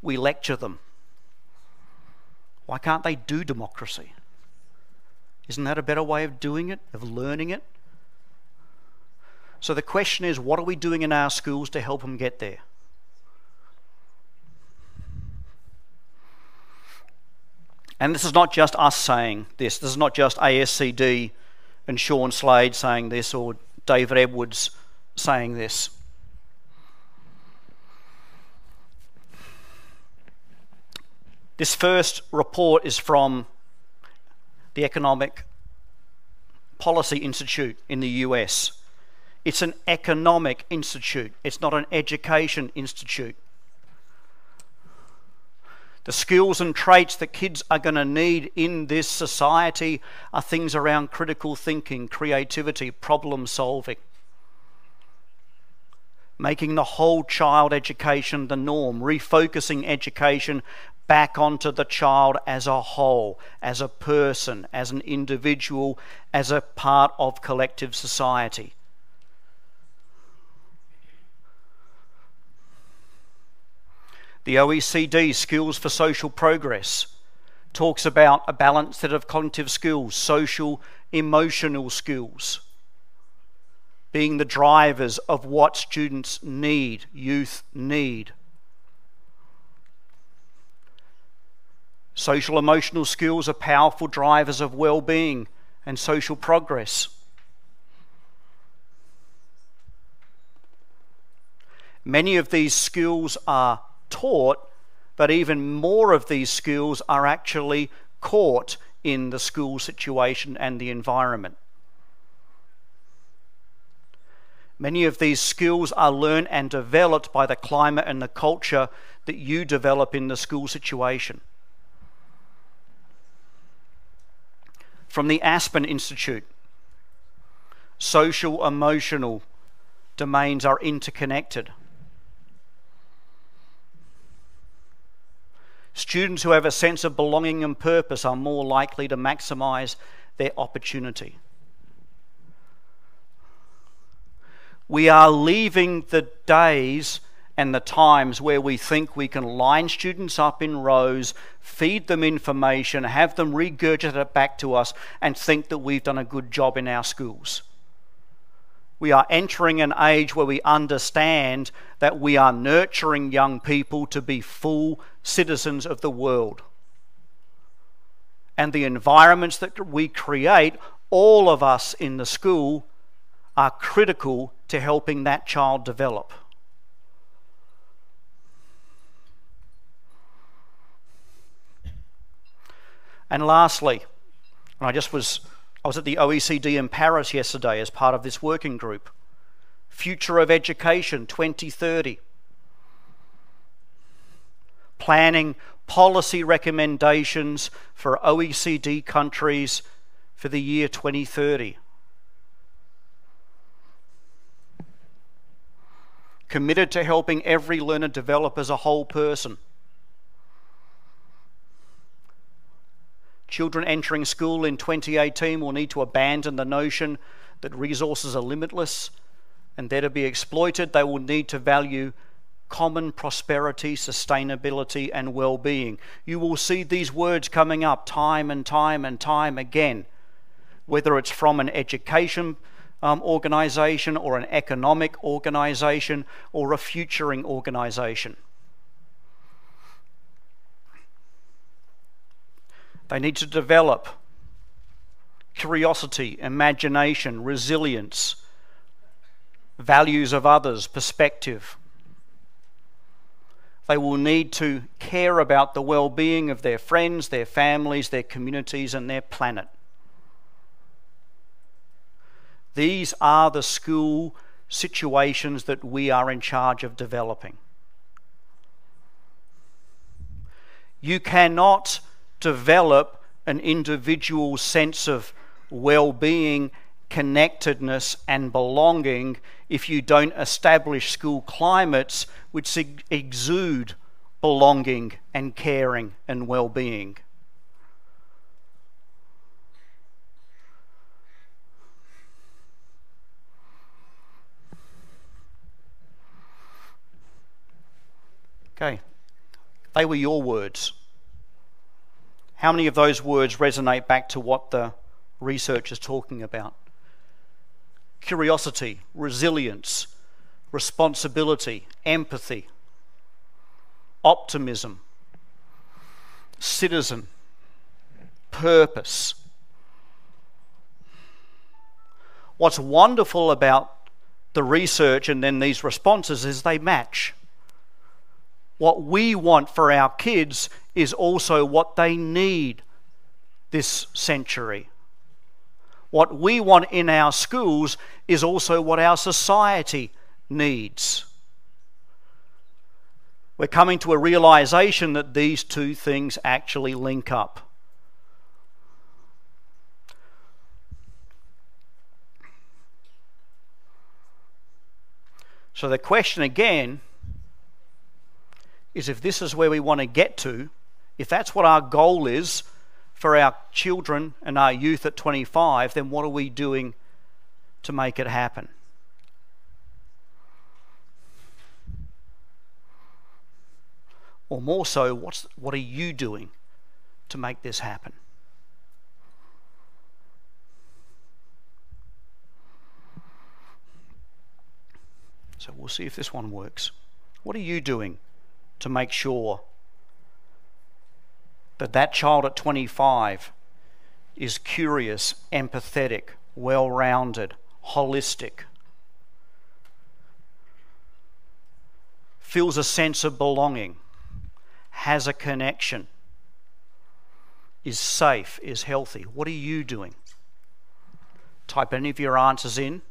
we lecture them. Why can't they do democracy? Isn't that a better way of doing it, of learning it? So the question is, what are we doing in our schools to help them get there? And this is not just us saying this. This is not just ASCD and Sean Slade saying this or David Edwards saying this. This first report is from the Economic Policy Institute in the US. It's an economic institute. It's not an education institute. The skills and traits that kids are going to need in this society are things around critical thinking, creativity, problem solving. Making the whole child education the norm, refocusing education back onto the child as a whole, as a person, as an individual, as a part of collective society. The OECD Skills for Social Progress talks about a balanced set of cognitive skills, social, emotional skills, being the drivers of what students need, youth need. Social emotional skills are powerful drivers of well-being and social progress. Many of these skills are taught, but even more of these skills are actually caught in the school situation and the environment. Many of these skills are learned and developed by the climate and the culture that you develop in the school situation. From the Aspen Institute, social emotional domains are interconnected. Students who have a sense of belonging and purpose are more likely to maximize their opportunity. We are leaving the days and the times where we think we can line students up in rows, feed them information, have them regurgitate it back to us, and think that we've done a good job in our schools. We are entering an age where we understand that we are nurturing young people to be full citizens of the world. And the environments that we create, all of us in the school, are critical to helping that child develop. And lastly, and I just was I was at the OECD in Paris yesterday as part of this working group. Future of Education 2030. Planning policy recommendations for OECD countries for the year 2030. Committed to helping every learner develop as a whole person. Children entering school in 2018 will need to abandon the notion that resources are limitless and they're to be exploited. They will need to value common prosperity, sustainability, and well-being. You will see these words coming up time and time and time again, whether it's from an education organisation or an economic organisation or a futuring organisation. They need to develop curiosity, imagination, resilience, values of others, perspective. They will need to care about the well-being of their friends, their families, their communities, and their planet. These are the school situations that we are in charge of developing. You cannot develop an individual sense of well-being, connectedness, and belonging if you don't establish school climates which exude belonging and caring and well-being. Okay, they were your words. How many of those words resonate back to what the research is talking about? Curiosity, resilience, responsibility, empathy, optimism, citizen, purpose. What's wonderful about the research and then these responses is they match. What we want for our kids is also what they need this century. What we want in our schools is also what our society needs. We're coming to a realization that these two things actually link up. So the question again is, if this is where we want to get to, if that's what our goal is for our children and our youth at 25, then what are we doing to make it happen? Or more so, what are you doing to make this happen? So we'll see if this one works. What are you doing to make sure that that child at 25 is curious, empathetic, well-rounded, holistic, feels a sense of belonging, has a connection, is safe, is healthy? What are you doing? Type any of your answers in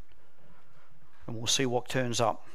and we'll see what turns up.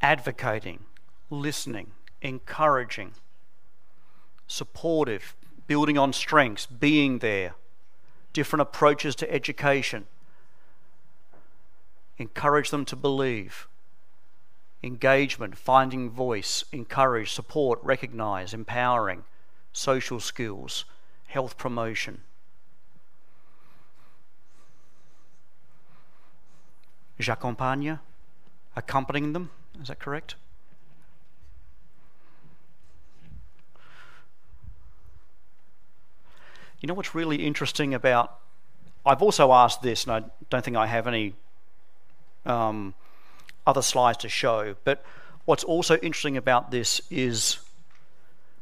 advocating, listening, encouraging, supportive, building on strengths, being there, different approaches to education. Encourage them to believe. Engagement, finding voice, encourage, support, recognize, empowering, social skills, health promotion. J'accompagne, accompanying them, is that correct? You know what's really interesting about, I've also asked this, and I don't think I have any other slides to show, but what's also interesting about this is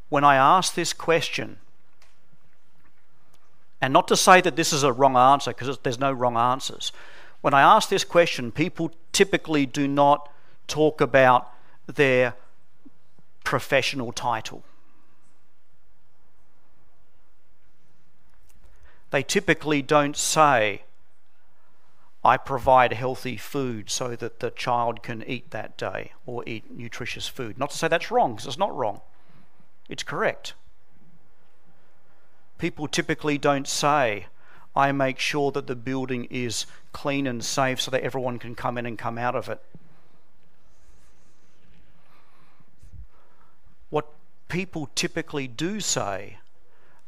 when I ask this question, and not to say that this is a wrong answer, because there's no wrong answers. When I ask this question, people typically do not talk about their professional title. They typically don't say, I provide healthy food so that the child can eat that day, or eat nutritious food. Not to say that's wrong, because it's not wrong. It's correct. People typically don't say, I make sure that the building is clean and safe so that everyone can come in and come out of it. What people typically do say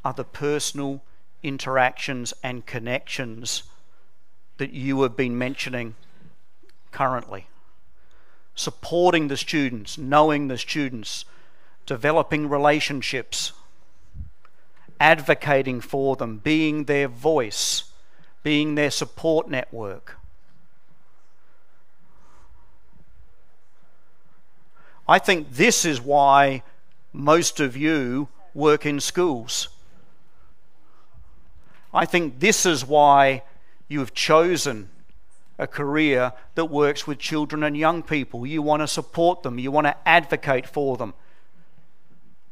are the personal interactions and connections that you have been mentioning currently. Supporting the students, knowing the students, developing relationships, advocating for them, being their voice, being their support network. I think this is why most of you work in schools. I think this is why you have chosen a career that works with children and young people. You want to support them. You want to advocate for them.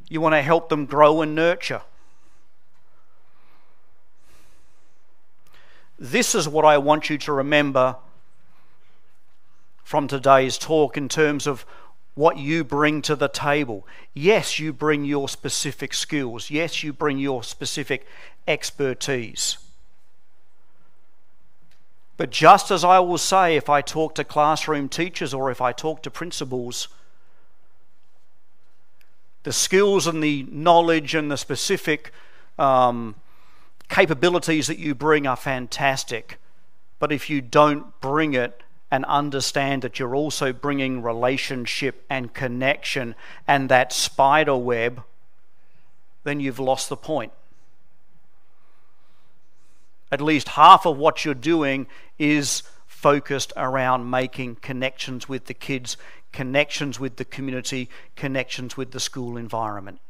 You want to help them grow and nurture. This is what I want you to remember from today's talk in terms of what you bring to the table. Yes, you bring your specific skills. Yes, you bring your specific expertise. But just as I will say, if I talk to classroom teachers or if I talk to principals, the skills and the knowledge and the specific capabilities that you bring are fantastic. But if you don't bring it and understand that you're also bringing relationship and connection and that spider web, then you've lost the point. At least half of what you're doing is focused around making connections with the kids, connections with the community, connections with the school environment.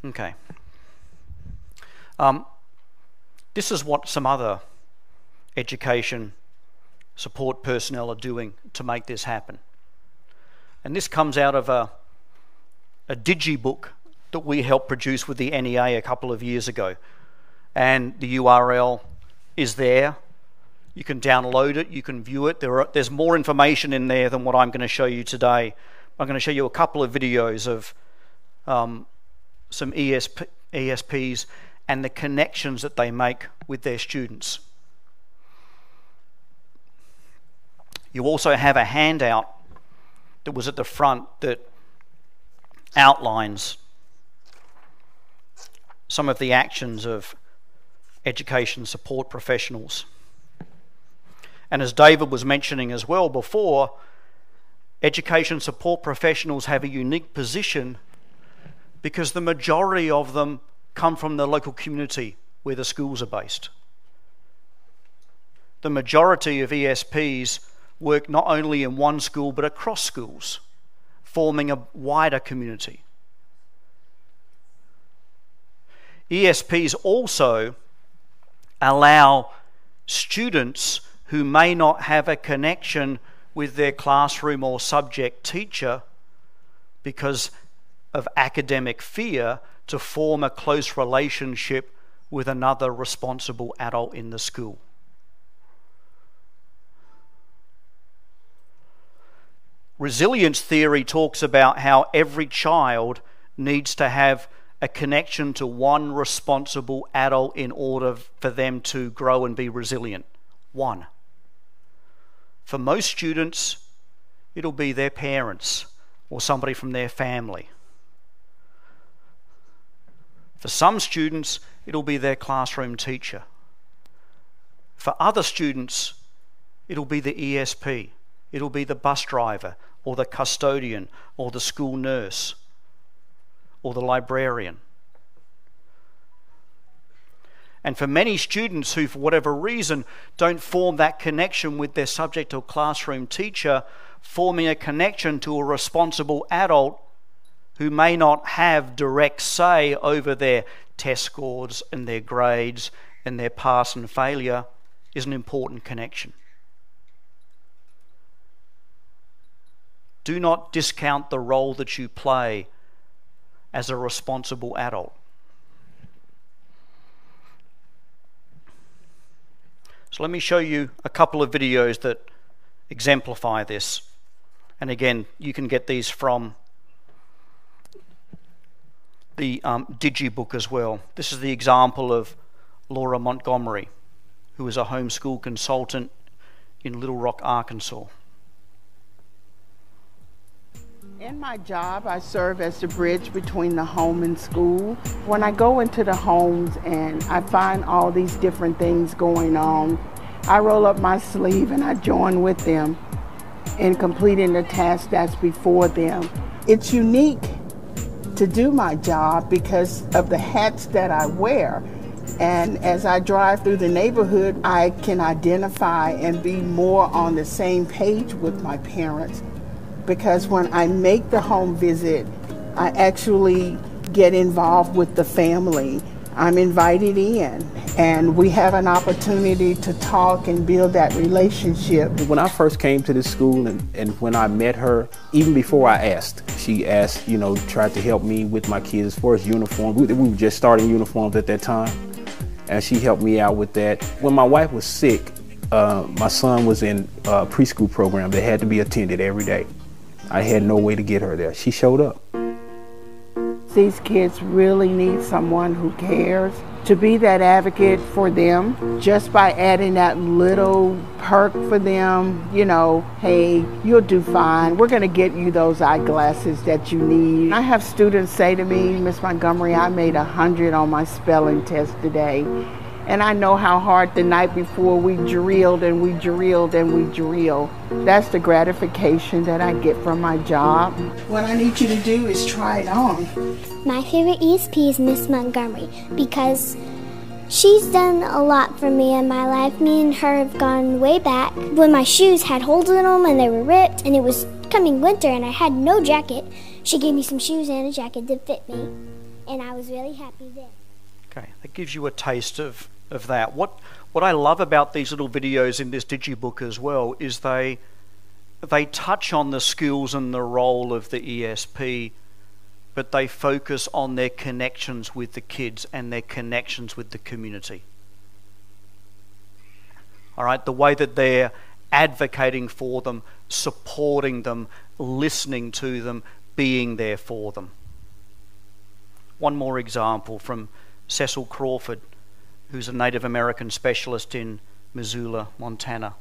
Okay. This is what some other education support personnel are doing to make this happen. And this comes out of a digibook that we helped produce with the NEA a couple of years ago. And the URL is there. You can download it, you can view it. There's more information in there than what I'm going to show you today. I'm going to show you a couple of videos of some ESPs and the connections that they make with their students. You also have a handout that was at the front that outlines some of the actions of education support professionals. And as David was mentioning as well before, education support professionals have a unique position because the majority of them come from the local community where the schools are based. The majority of ESPs work not only in one school but across schools, forming a wider community. ESPs also allow students who may not have a connection with their classroom or subject teacher because of academic fear to form a close relationship with another responsible adult in the school. Resilience theory talks about how every child needs to have a connection to one responsible adult in order for them to grow and be resilient. One. For most students, it'll be their parents or somebody from their family. For some students, it'll be their classroom teacher. For other students, it'll be the ESP. It'll be the bus driver or the custodian or the school nurse or the librarian. And for many students who, for whatever reason, don't form that connection with their subject or classroom teacher, forming a connection to a responsible adult who may not have direct say over their test scores and their grades and their pass and failure is an important connection. Do not discount the role that you play as a responsible adult. So let me show you a couple of videos that exemplify this. And again, you can get these from the digibook as well. This is the example of Laura Montgomery, who is a homeschool consultant in Little Rock, Arkansas. In my job, I serve as the bridge between the home and school. When I go into the homes and I find all these different things going on, I roll up my sleeve and I join with them in completing the task that's before them. It's unique to do my job because of the hats that I wear. And as I drive through the neighborhood, I can identify and be more on the same page with my parents. Because when I make the home visit, I actually get involved with the family. I'm invited in, and we have an opportunity to talk and build that relationship. When I first came to this school and when I met her, even before I asked, she asked, tried to help me with my kids as far as uniforms. We were just starting uniforms at that time, and she helped me out with that. When my wife was sick, my son was in a preschool program that had to be attended every day. I had no way to get her there. She showed up. These kids really need someone who cares to be that advocate for them, just by adding that little perk for them, hey, you'll do fine. We're going to get you those eyeglasses that you need. I have students say to me, Miss Montgomery, I made 100 on my spelling test today. And I know how hard the night before we drilled and we drilled and we drilled. That's the gratification that I get from my job. What I need you to do is try it on. My favorite ESP is Miss Montgomery because she's done a lot for me in my life. Me and her have gone way back. When my shoes had holes in them and they were ripped and it was coming winter and I had no jacket, she gave me some shoes and a jacket to fit me. And I was really happy then. Okay, that gives you a taste of that. What I love about these little videos in this digibook as well is they touch on the skills and the role of the ESP, but they focus on their connections with the kids and their connections with the community. All right, the way that they're advocating for them, supporting them, listening to them, being there for them. One more example from Cecil Crawford, who's a Native American specialist in Missoula, Montana.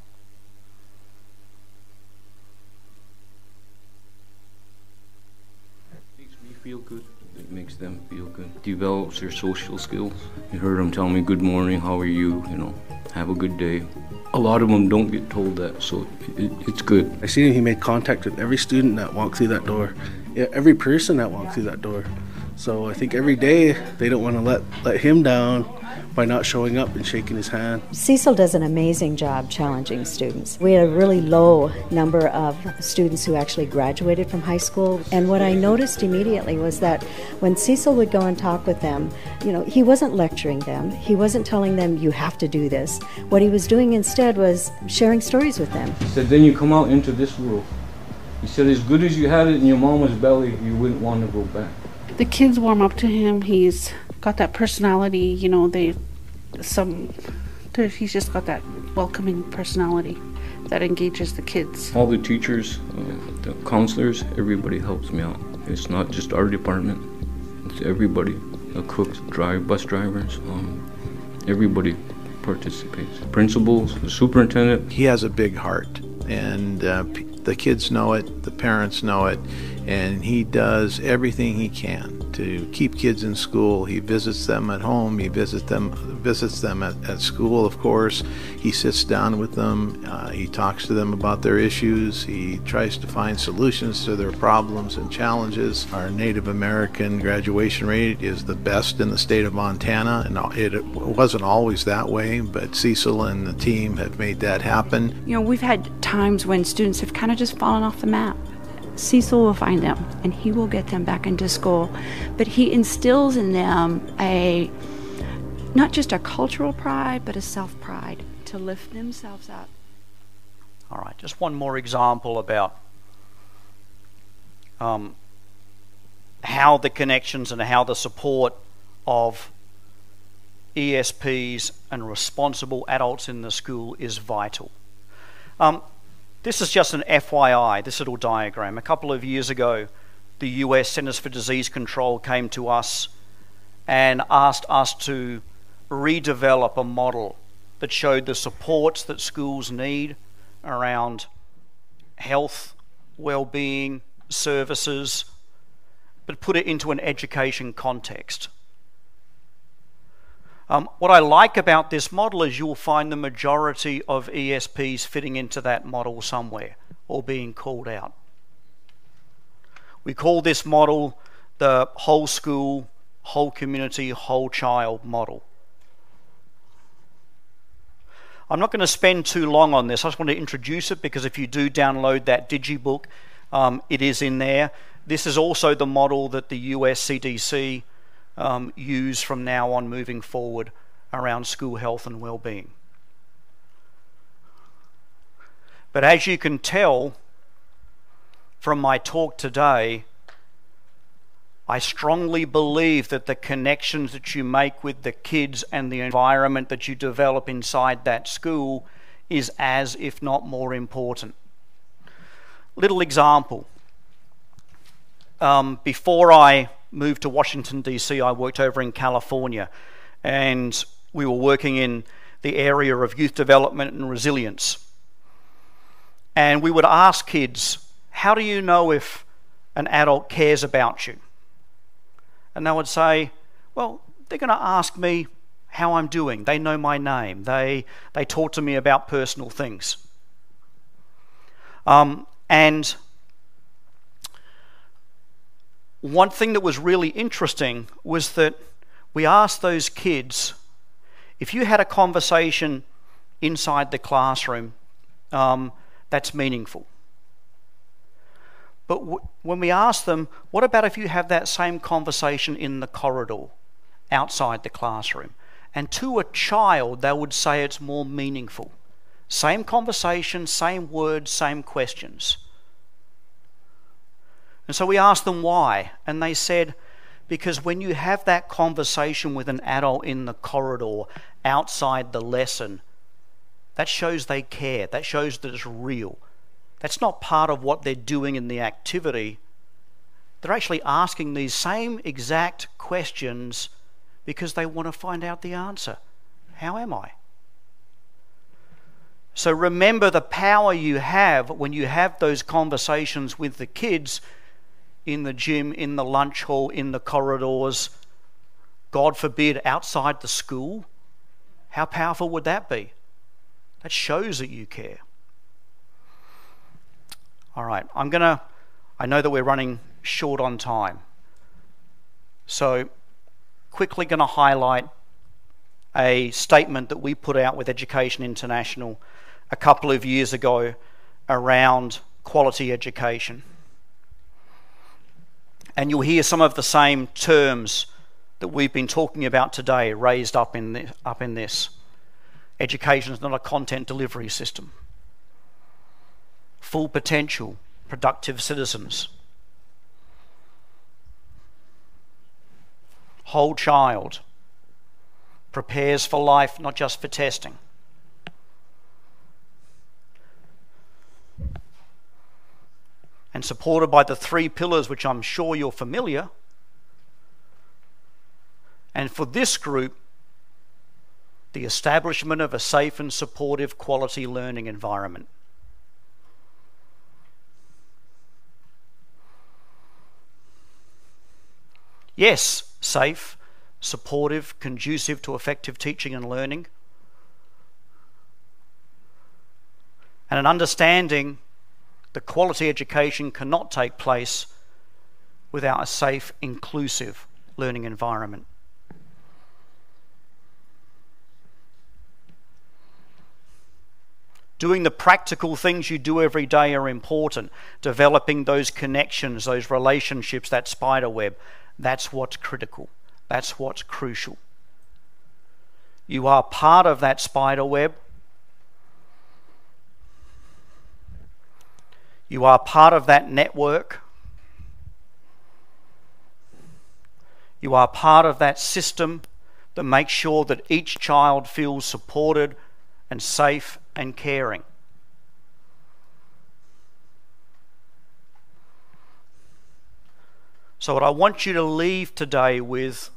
It makes me feel good. It makes them feel good. Develops their social skills. You heard them tell me, good morning, how are you? Have a good day. A lot of them don't get told that, so it's good. I see he made contact with every student that walked through that door. Yeah, every person that walked through that door. So I think every day they don't want to let him down by not showing up and shaking his hand. Cecil does an amazing job challenging students. We had a really low number of students who actually graduated from high school. And what I noticed immediately was that when Cecil would go and talk with them, he wasn't lecturing them. He wasn't telling them, you have to do this. What he was doing instead was sharing stories with them. He said, then you come out into this world. He said, as good as you had it in your mama's belly, you wouldn't want to go back. The kids warm up to him. He's got that personality, you know, he's just got that welcoming personality that engages the kids. All the teachers, the counselors, everybody helps me out. It's not just our department, it's everybody. The cooks, bus drivers, everybody participates. Principals, the superintendent. He has a big heart, and the kids know it, the parents know it, and he does everything he can to keep kids in school. He visits them at home, he visits them at school, of course. He sits down with them, he talks to them about their issues, he tries to find solutions to their problems and challenges. Our Native American graduation rate is the best in the state of Montana, and it wasn't always that way, but Cecil and the team have made that happen. You know, we've had times when students have kind of just fallen off the map. Cecil will find them, and he will get them back into school. But he instills in them not just a cultural pride, but a self-pride to lift themselves up. All right, just one more example about how the connections and how the support of ESPs and responsible adults in the school is vital. This is just an FYI, this little diagram. A couple of years ago, the US Centers for Disease Control came to us and asked us to redevelop a model that showed the supports that schools need around health, well-being, services, but put it into an education context. What I like about this model is you'll find the majority of ESPs fitting into that model somewhere or being called out. We call this model the whole school, whole community, whole child model. I'm not going to spend too long on this. I just want to introduce it because if you do download that digibook, it is in there. This is also the model that the US CDC use from now on moving forward around school health and well-being. But as you can tell from my talk today, I strongly believe that the connections that you make with the kids and the environment that you develop inside that school is as, if not more important. Little example. Before I moved to Washington, D.C., I worked over in California, and we were working in the area of youth development and resilience. And we would ask kids, how do you know if an adult cares about you? And they would say, well, they're going to ask me how I'm doing. They know my name. They talk to me about personal things. And one thing that was really interesting was that we asked those kids, if you had a conversation inside the classroom, that's meaningful. But when we asked them, what about if you have that same conversation in the corridor, outside the classroom? And to a child, they would say it's more meaningful. Same conversation, same words, same questions. And so we asked them why, and they said, because when you have that conversation with an adult in the corridor outside the lesson, that shows they care, that shows that it's real. That's not part of what they're doing in the activity. They're actually asking these same exact questions because they want to find out the answer. How am I? So remember the power you have when you have those conversations with the kids in the gym, in the lunch hall, in the corridors, God forbid, outside the school. How powerful would that be? That shows that you care. All right, I know that we're running short on time. So quickly going to highlight a statement that we put out with Education International a couple of years ago around quality education. And you'll hear some of the same terms that we've been talking about today raised up in this. Education is not a content delivery system. Full potential, productive citizens. whole child, prepares for life, not just for testing. And supported by the 3 pillars, which I'm sure you're familiar. And for this group, the establishment of a safe and supportive quality learning environment. Yes, safe, supportive, conducive to effective teaching and learning. And an understanding that quality education cannot take place without a safe, inclusive learning environment. Doing the practical things you do every day are important. Developing those connections, those relationships, that spider web, that's what's critical. That's what's crucial. You are part of that spider web. You are part of that network. You are part of that system that makes sure that each child feels supported and safe and caring. So what I want you to leave today with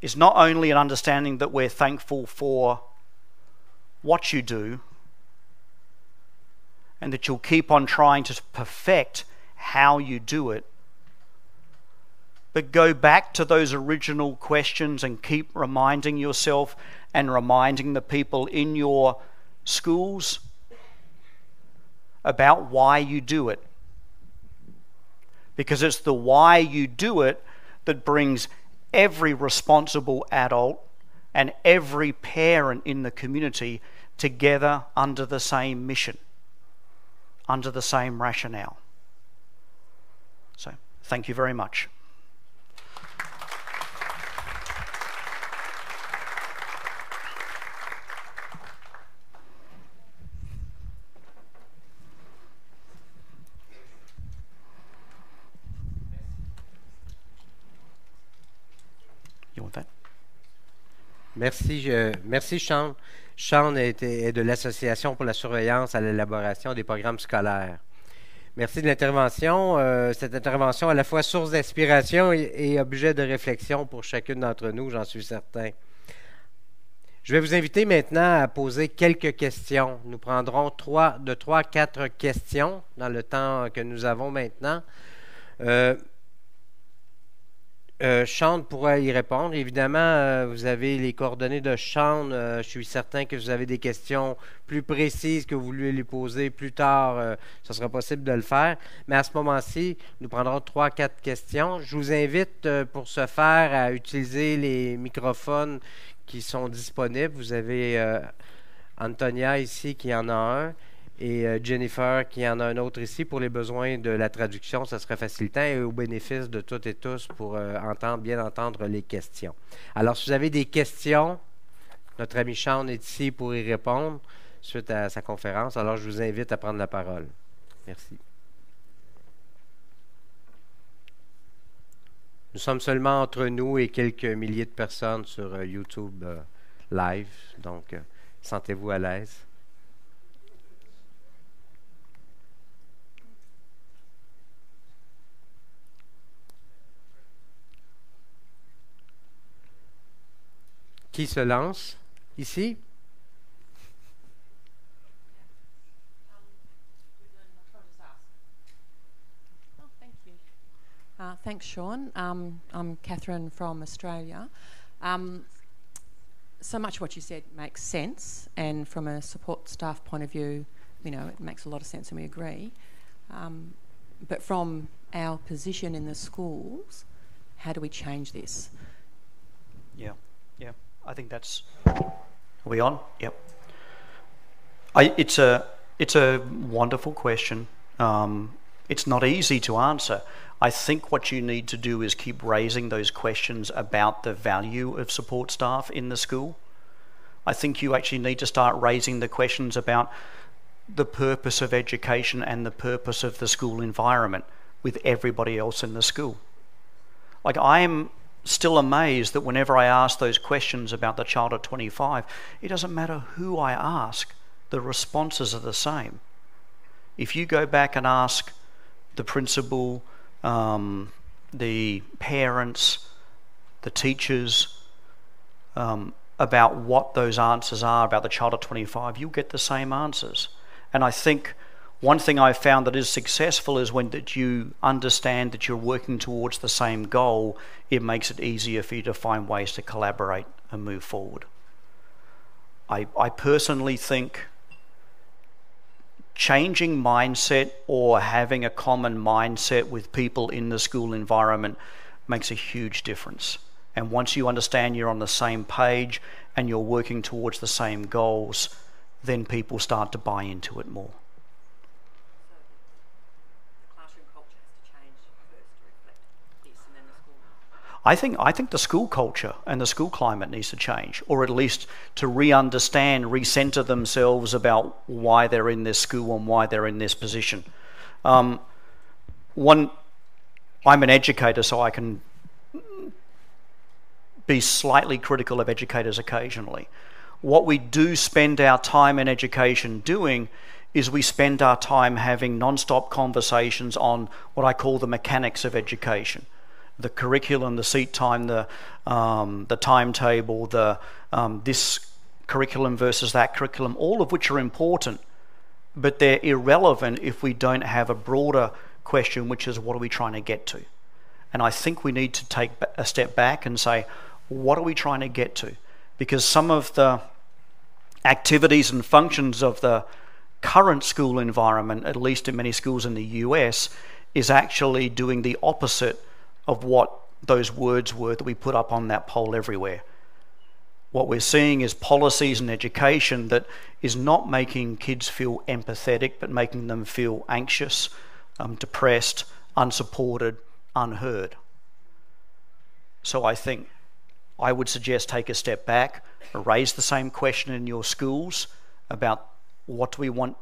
is not only an understanding that we're thankful for what you do, and that you'll keep on trying to perfect how you do it, but go back to those original questions and keep reminding yourself and reminding the people in your schools about why you do it. Because it's the why you do it that brings every responsible adult and every parent in the community together under the same mission, under the same rationale. So, thank you very much. You want that? Merci Sean. Sean est de l'Association pour la surveillance à l'élaboration des programmes scolaires. Merci de l'intervention. Cette intervention à la fois source d'inspiration et objet de réflexion pour chacune d'entre nous, j'en suis certain. Je vais vous inviter maintenant à poser quelques questions. Nous prendrons 3 à 4 questions dans le temps que nous avons maintenant. Sean pourra y répondre. Évidemment, vous avez les coordonnées de Sean. Je suis certain que vous avez des questions plus précises que vous voulez lui poser plus tard. Ce sera possible de le faire. Mais à ce moment-ci, nous prendrons 3 à 4 questions. Je vous invite pour ce faire à utiliser les microphones qui sont disponibles. Vous avez Antonia ici qui en a un. Et Jennifer qui en a un autre ici pour les besoins de la traduction, ça serait facilitant et au bénéfice de toutes et tous pour bien entendre les questions. Alors, si vous avez des questions, notre ami Sean est ici pour y répondre suite à sa conférence. Alors, je vous invite à prendre la parole. Merci. Nous sommes seulement entre nous et quelques milliers de personnes sur YouTube Live, donc sentez-vous à l'aise. Qui se lance ici? Thanks, Sean. I'm Catherine from Australia. So much of what you said makes sense, and from a support staff point of view, you know, it makes a lot of sense and we agree. But from our position in the schools, how do we change this? Yeah. I think that's... Are we on? Yep. It's a wonderful question. It's not easy to answer. I think what you need to do is keep raising those questions about the value of support staff in the school. I think you actually need to start raising the questions about the purpose of education and the purpose of the school environment with everybody else in the school. Like, I'm still amazed that whenever I ask those questions about the child at 25, it doesn't matter who I ask, the responses are the same. If you go back and ask the principal, the parents, the teachers, about what those answers are about the child at 25, you'll get the same answers. And I think one thing I've found that is successful is when that you understand that you're working towards the same goal, it makes it easier for you to find ways to collaborate and move forward. I personally think changing mindset or having a common mindset with people in the school environment makes a huge difference. And once you understand you're on the same page and you're working towards the same goals, then people start to buy into it more. I think the school culture and the school climate needs to change, or at least to re-understand, recenter themselves about why they're in this school and why they're in this position. I'm an educator, so I can be slightly critical of educators occasionally. What we do spend our time in education doing is we spend our time having non-stop conversations on what I call the mechanics of education. The curriculum, the seat time, the timetable, this curriculum versus that curriculum, all of which are important, but they're irrelevant if we don't have a broader question, which is what are we trying to get to? And I think we need to take a step back and say, what are we trying to get to? Because some of the activities and functions of the current school environment, at least in many schools in the US, is actually doing the opposite of what those words were that we put up on that poll everywhere. What we're seeing is policies and education that is not making kids feel empathetic, but making them feel anxious, depressed, unsupported, unheard. So I think I would suggest take a step back, raise the same question in your schools about what do we want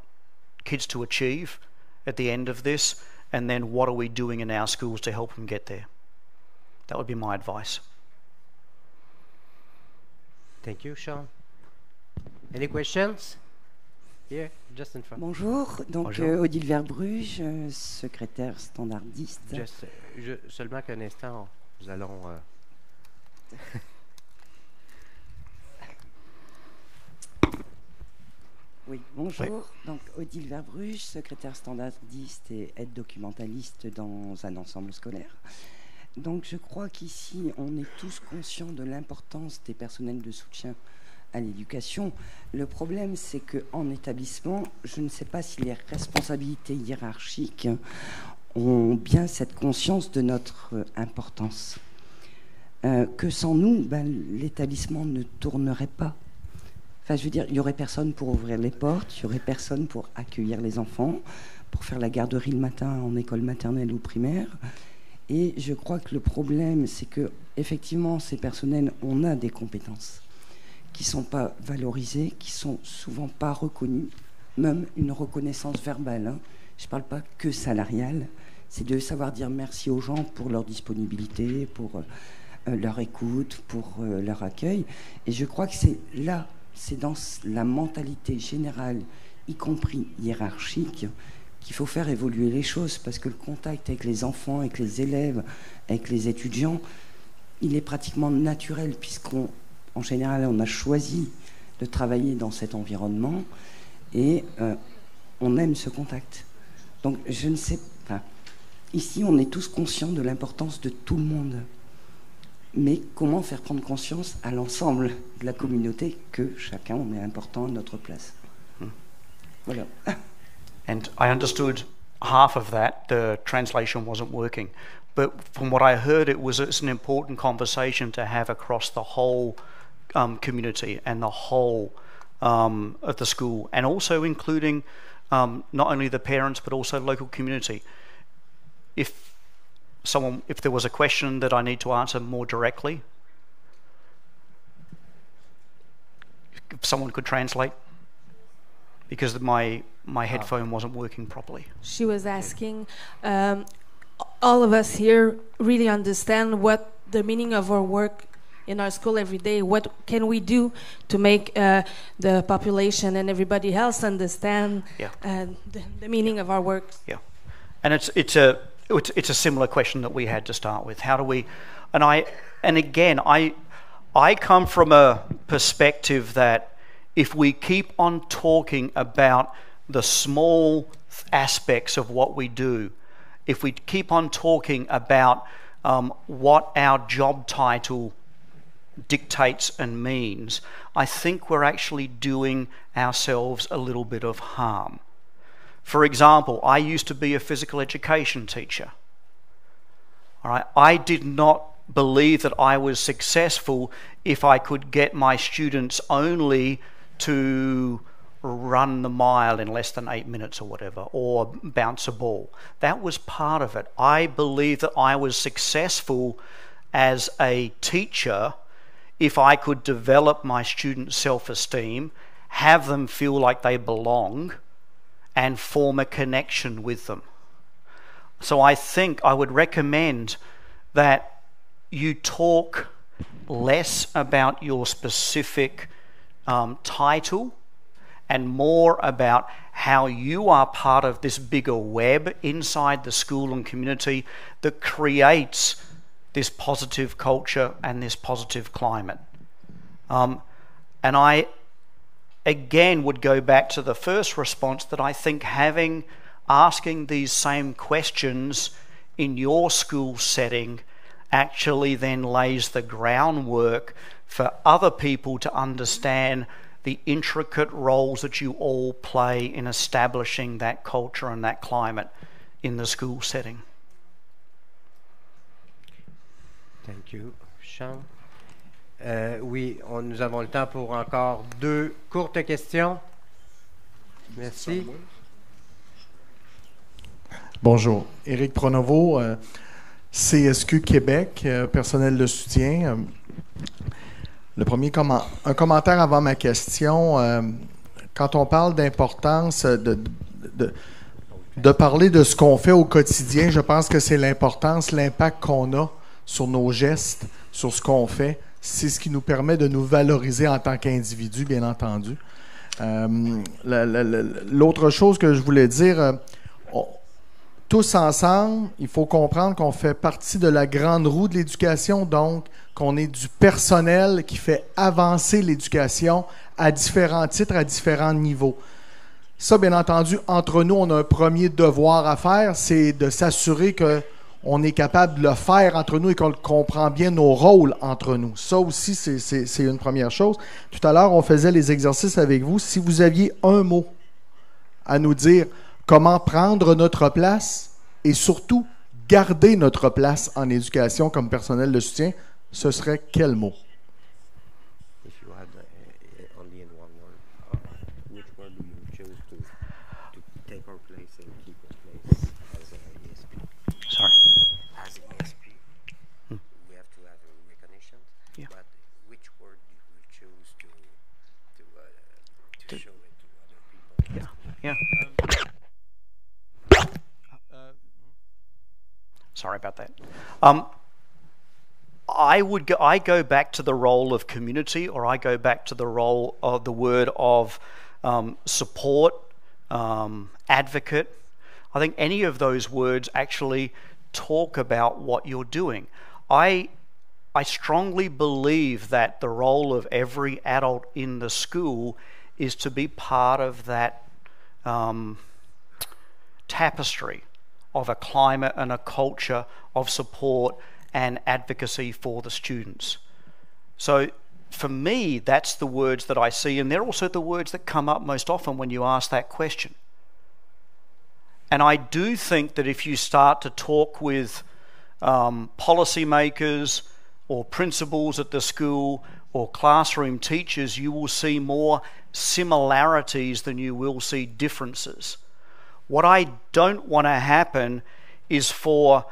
kids to achieve at the end of this, and then what are we doing in our schools to help them get there. That would be my advice. Thank you, Sean. Any questions? Here, just in front. Bonjour, donc Bonjour. Odile Verbruge, secrétaire standardiste. Seulement qu'un instant, nous allons... Oui, bonjour. Oui. Donc Odile Verbruge, secrétaire standardiste et aide documentaliste dans un ensemble scolaire. Donc je crois qu'ici, on est tous conscients de l'importance des personnels de soutien à l'éducation. Le problème, c'est qu'en établissement, je ne sais pas si les responsabilités hiérarchiques ont bien cette conscience de notre importance. Que sans nous, l'établissement ne tournerait pas. Enfin, je veux dire, il n'y aurait personne pour ouvrir les portes, il n'y aurait personne pour accueillir les enfants, pour faire la garderie le matin en école maternelle ou primaire. Et je crois que le problème, c'est que effectivement, ces personnels, on a des compétences qui ne sont pas valorisées, qui sont souvent pas reconnues, même une reconnaissance verbale. Hein. Je ne parle pas que salariale, c'est de savoir dire merci aux gens pour leur disponibilité, pour leur écoute, pour leur accueil. Et je crois que c'est là, c'est dans la mentalité générale, y compris hiérarchique, qu'il faut faire évoluer les choses, parce que le contact avec les enfants, avec les élèves, avec les étudiants, il est pratiquement naturel, puisqu'en général, on a choisi de travailler dans cet environnement et on aime ce contact. Donc, je ne sais pas. Ici, on est tous conscients de l'importance de tout le monde. Mais comment faire prendre conscience à l'ensemble de la communauté que chacun, on est important à notre place. Voilà. And I understood half of that. The translation wasn't working. But from what I heard, it's an important conversation to have across the whole community and the whole of the school, and also including not only the parents but also local community. If there was a question that I need to answer more directly, if someone could translate, because my headphone wasn't working properly. She was asking, all of us here really understand what the meaning of our work in our school every day. What can we do to make the population and everybody else understand the meaning of our work? Yeah, and it's a similar question that we had to start with. How do we? And again, I come from a perspective that if we keep on talking about the small aspects of what we do, if we keep on talking about what our job title dictates and means, I think we're actually doing ourselves a little bit of harm. For example, I used to be a physical education teacher. All right, I did not believe that I was successful if I could get my students only to run the mile in less than 8 minutes or whatever, or bounce a ball. That was part of it. I believed that I was successful as a teacher if I could develop my students' self-esteem, have them feel like they belong, and form a connection with them. So I think I would recommend that you talk less about your specific title and more about how you are part of this bigger web inside the school and community that creates this positive culture and this positive climate. And I, again, would go back to the first response that I think asking these same questions in your school setting actually then lays the groundwork for other people to understand the intricate roles that you all play in establishing that culture and that climate in the school setting. Thank you, Sean. Oui, nous avons le temps pour encore 2 courtes questions. Merci. Bonjour, Éric Pronovo, CSQ Québec, personnel de soutien. Le premier un commentaire avant ma question. Quand on parle d'importance de parler de ce qu'on fait au quotidien, je pense que c'est l'impact qu'on a sur nos gestes, sur ce qu'on fait. C'est ce qui nous permet de nous valoriser en tant qu'individus, bien entendu. L'autre chose que je voulais dire, tous ensemble, il faut comprendre qu'on fait partie de la grande roue de l'éducation, donc qu'on est du personnel qui fait avancer l'éducation à différents titres, à différents niveaux. Ça, bien entendu, entre nous, on a un premier devoir à faire, c'est de s'assurer qu'on est capable de le faire entre nous et qu'on comprend bien nos rôles entre nous. Ça aussi, c'est une première chose. Tout à l'heure, on faisait les exercices avec vous. Si vous aviez un mot à nous dire comment prendre notre place et surtout garder notre place en éducation comme personnel de soutien, ce serait quel mot? If you had only in one word, which word do you choose to take our place and keep our place as an ESP? Sorry. As an ESP, we have to have a recognition. Yeah. But which word do you choose to show it to other people? Yeah. Sorry about that. I go back to the role of community, or I go back to the role of the word of support, advocate. I think any of those words actually talk about what you're doing. I strongly believe that the role of every adult in the school is to be part of that tapestry of a climate and a culture of support and advocacy for the students. So for me, that's the words that I see, and they're also the words that come up most often when you ask that question. And I do think that if you start to talk with policymakers or principals at the school or classroom teachers, you will see more similarities than you will see differences. What I don't want to happen is for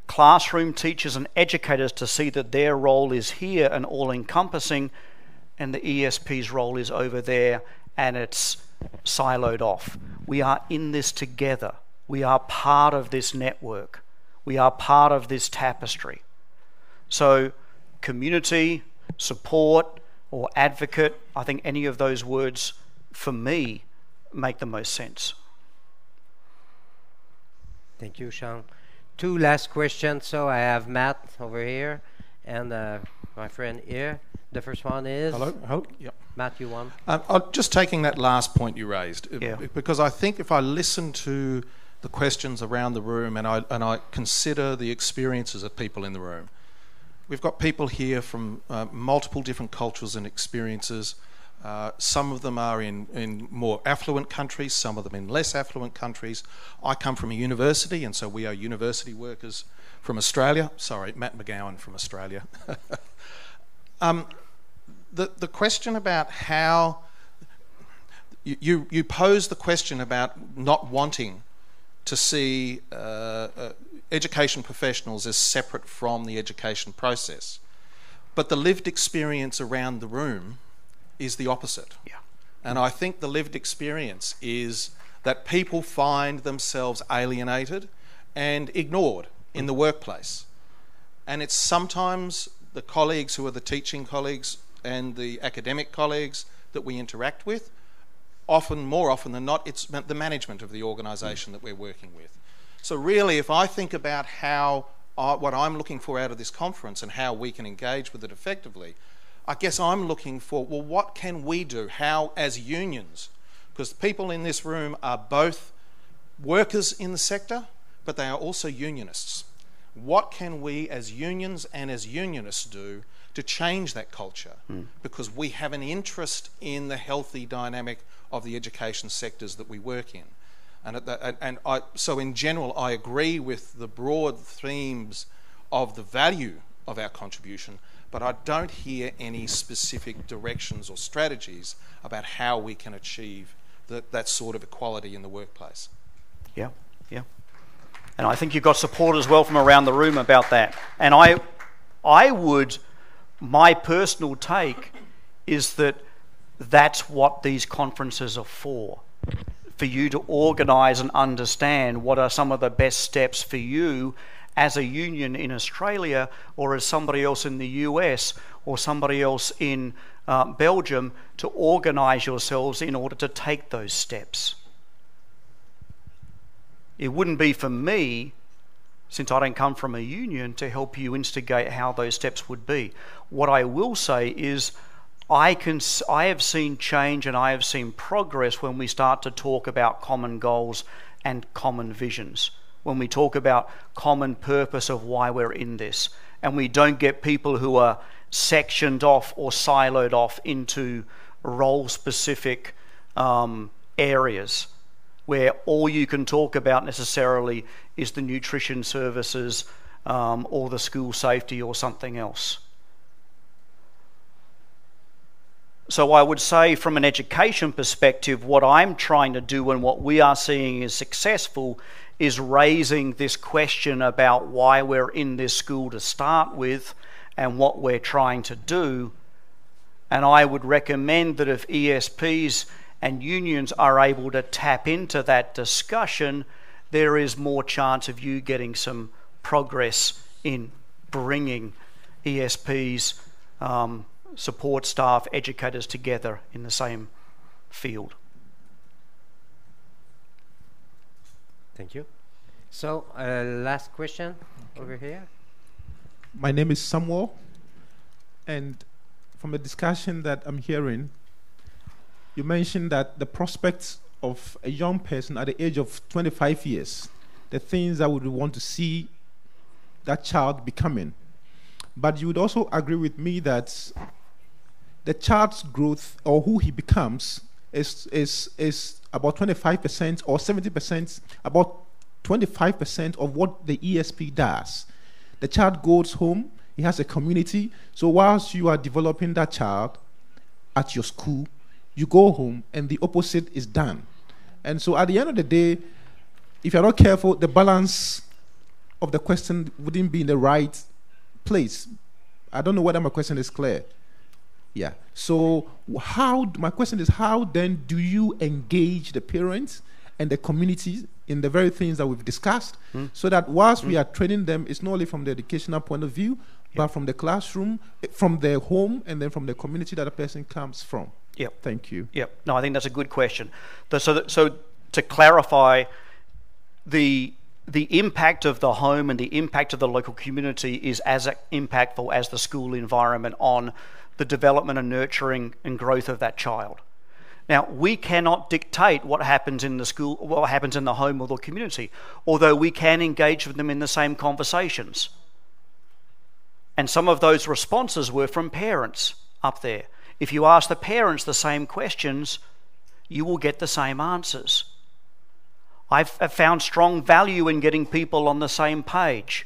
classroom teachers and educators to see that their role is here and all-encompassing, and the ESP's role is over there and it's siloed off. We are in this together. We are part of this network. We are part of this tapestry. So community, support, or advocate, I think any of those words, for me, make the most sense. Thank you, Sean. Two last questions. So I have Matt over here and my friend here. The first one is... Hello? Yep. Matt, you want? Just taking that last point you raised, Yeah. because I think if I listen to the questions around the room and I consider the experiences of people in the room, we've got people here from multiple different cultures and experiences. Some of them are in more affluent countries, some of them in less affluent countries. I come from a university, and so we are university workers from Australia. Sorry, Matt McGowan from Australia. The question about how you pose the question about not wanting to see education professionals as separate from the education process, but the lived experience around the room is the opposite. Yeah. And I think the lived experience is that people find themselves alienated and ignored in the workplace. And it's sometimes the colleagues who are the teaching colleagues and the academic colleagues that we interact with. More often than not, it's the management of the organisation that we're working with. So really, if I think about what I'm looking for out of this conference and how we can engage with it effectively, I guess I'm looking for, well, what can we do? How, as unions, because people in this room are both workers in the sector, but they are also unionists. What can we as unions and as unionists do to change that culture? Because we have an interest in the healthy dynamic of the education sectors that we work in. So in general, I agree with the broad themes of the value of our contribution, but I don't hear any specific directions or strategies about how we can achieve that sort of equality in the workplace. Yeah. And I think you've got support as well from around the room about that. And my personal take is that that's what these conferences are for you to organise and understand what are some of the best steps for you as a union in Australia, or as somebody else in the US, or somebody else in Belgium, to organise yourselves in order to take those steps. It wouldn't be for me, since I don't come from a union, to help you instigate how those steps would be. What I will say is I have seen change and I have seen progress when we start to talk about common goals and common visions, when we talk about common purpose of why we're in this, and we don't get people who are sectioned off or siloed off into role-specific areas where all you can talk about necessarily is the nutrition services or the school safety or something else. So I would say from an education perspective, what I'm trying to do and what we are seeing is successful is raising this question about why we're in this school to start with and what we're trying to do. And I would recommend that if ESPs and unions are able to tap into that discussion, there is more chance of you getting some progress in bringing ESPs, support staff, educators together in the same field. Thank you. So, last question over here. My name is Samuel, and from the discussion that I'm hearing, you mentioned that the prospects of a young person at the age of 25 years, the things I would want to see that child becoming. But you would also agree with me that the child's growth or who he becomes is about 25% or 70%, about 25% of what the ESP does. The child goes home, he has a community, so whilst you are developing that child at your school, you go home and the opposite is done. And so at the end of the day, if you're not careful, the balance of the question wouldn't be in the right place. I don't know whether my question is clear. Yeah. So my question is, how then do you engage the parents and the community in the very things that we've discussed, so that whilst we are training them, it's not only from the educational point of view, but from the classroom, from their home, and then from the community that a person comes from. Yep. Thank you. Yep. No, I think that's a good question. So to clarify, the impact of the home and the impact of the local community is as impactful as the school environment on the development and nurturing and growth of that child. Now, we cannot dictate what happens in the school, what happens in the home or the community, although we can engage with them in the same conversations. And some of those responses were from parents up there. If you ask the parents the same questions, you will get the same answers. I've found strong value in getting people on the same page.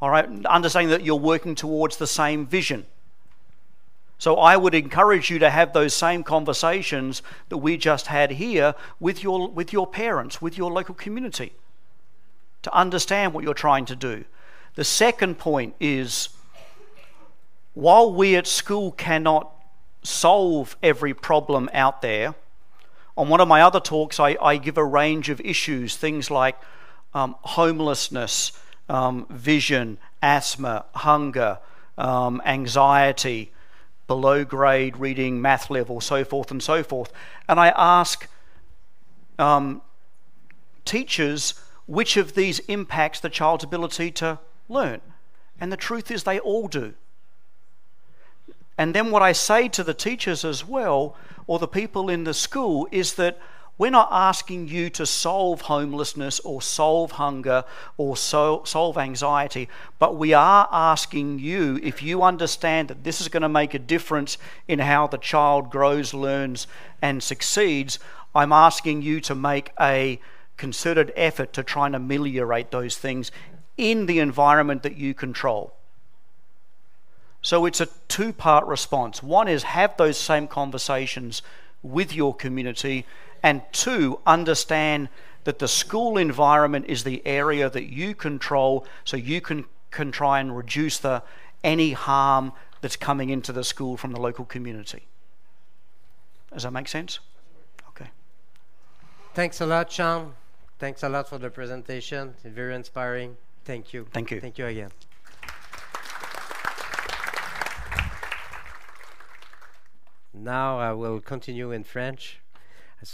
All right, understanding that you're working towards the same vision. So I would encourage you to have those same conversations that we just had here with your parents, with your local community, to understand what you're trying to do. The second point is, while we at school cannot solve every problem out there, on one of my other talks I give a range of issues, things like homelessness, vision, asthma, hunger, anxiety, below grade reading, math level, so forth and so forth. And I ask teachers which of these impacts the child's ability to learn. And the truth is they all do. And then what I say to the teachers as well, or the people in the school, is that we're not asking you to solve homelessness or solve hunger or solve anxiety, but we are asking you, if you understand that this is going to make a difference in how the child grows, learns, and succeeds, I'm asking you to make a concerted effort to try and ameliorate those things in the environment that you control. So it's a two-part response. One is have those same conversations with your community, and two, understand that the school environment is the area that you control, so you can try and reduce any harm that's coming into the school from the local community. Does that make sense? Okay. Thanks a lot, Sean. Thanks a lot for the presentation. It's very inspiring. Thank you. Thank you. Thank you again. Now I will continue in French.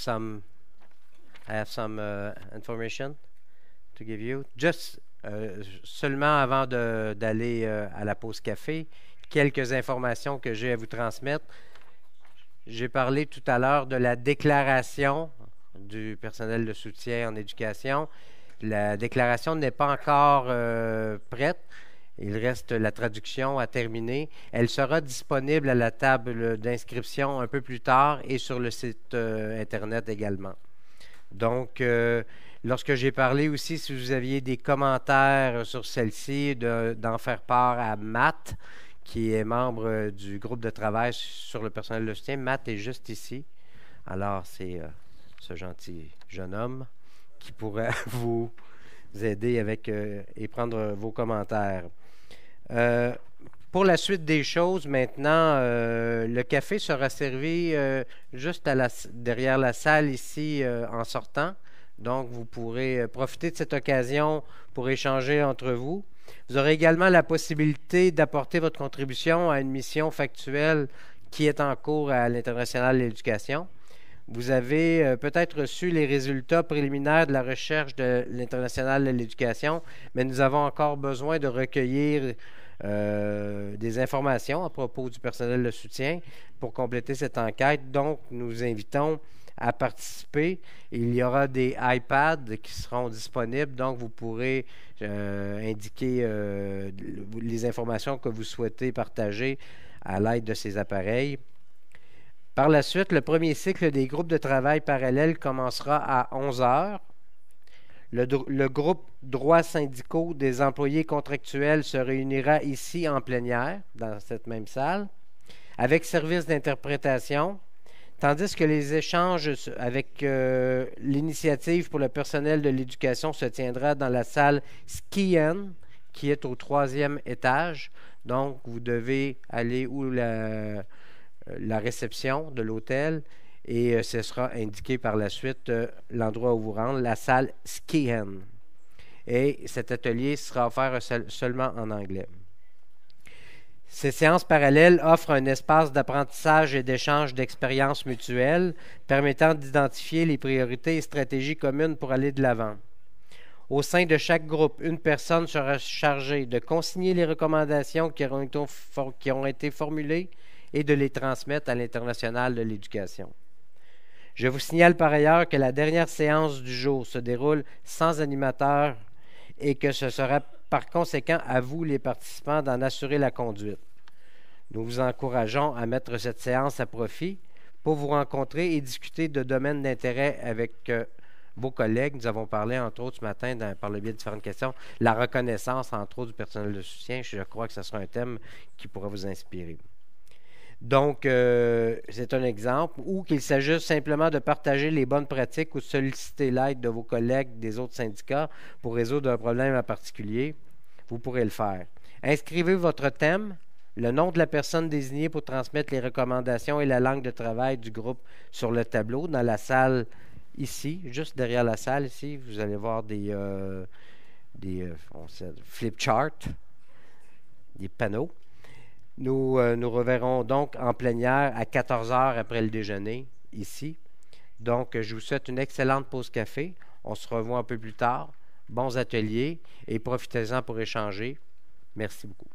I have some information to give you. Just seulement avant d'aller à la pause café, quelques informations que j'ai à vous transmettre. J'ai parlé tout à l'heure de la déclaration du personnel de soutien en éducation. La déclaration n'est pas encore prête. Il reste la traduction à terminer. Elle sera disponible à la table d'inscription un peu plus tard et sur le site Internet également. Donc, lorsque j'ai parlé aussi, si vous aviez des commentaires sur celle-ci, d'en faire part à Matt, qui est membre du groupe de travail sur le personnel de soutien. Matt est juste ici. Alors, c'est ce gentil jeune homme qui pourrait vous aider avec et prendre vos commentaires. Pour la suite des choses, maintenant, le café sera servi juste derrière la salle ici en sortant. Donc, vous pourrez profiter de cette occasion pour échanger entre vous. Vous aurez également la possibilité d'apporter votre contribution à une mission factuelle qui est en cours à l'International de l'Éducation. Vous avez peut-être reçu les résultats préliminaires de la recherche de l'International de l'Éducation, mais nous avons encore besoin de recueillir des informations à propos du personnel de soutien pour compléter cette enquête. Donc, nous vous invitons à participer. Il y aura des iPads qui seront disponibles, donc vous pourrez indiquer les informations que vous souhaitez partager à l'aide de ces appareils. Par la suite, le premier cycle des groupes de travail parallèles commencera à 11 heures. Le groupe droits syndicaux des employés contractuels se réunira ici en plénière, dans cette même salle, avec service d'interprétation, tandis que les échanges avec l'initiative pour le personnel de l'éducation se tiendra dans la salle Skien, qui est au 3e étage. Donc, vous devez aller où la réception de l'hôtel Et ce sera indiqué par la suite l'endroit où vous rendre, la salle Skihen. Et cet atelier sera offert seulement en anglais. Ces séances parallèles offrent un espace d'apprentissage et d'échange d'expériences mutuelles permettant d'identifier les priorités et stratégies communes pour aller de l'avant. Au sein de chaque groupe, une personne sera chargée de consigner les recommandations qui ont été formulées et de les transmettre à l'International de l'éducation. Je vous signale par ailleurs que la dernière séance du jour se déroule sans animateur et que ce sera par conséquent à vous, les participants, d'en assurer la conduite. Nous vous encourageons à mettre cette séance à profit pour vous rencontrer et discuter de domaines d'intérêt avec vos collègues. Nous avons parlé, entre autres, ce matin, par le biais de différentes questions, la reconnaissance, entre autres, du personnel de soutien. Je crois que ce sera un thème qui pourra vous inspirer. Donc, c'est un exemple, ou qu'il s'agisse simplement de partager les bonnes pratiques ou de solliciter l'aide de vos collègues des autres syndicats pour résoudre un problème en particulier, vous pourrez le faire. Inscrivez votre thème, le nom de la personne désignée pour transmettre les recommandations et la langue de travail du groupe sur le tableau dans la salle ici, juste derrière la salle ici, vous allez voir des flip charts, des panneaux. Nous reverrons donc en plénière à 14 heures après le déjeuner, ici. Donc, je vous souhaite une excellente pause café. On se revoit un peu plus tard. Bons ateliers et profitez-en pour échanger. Merci beaucoup.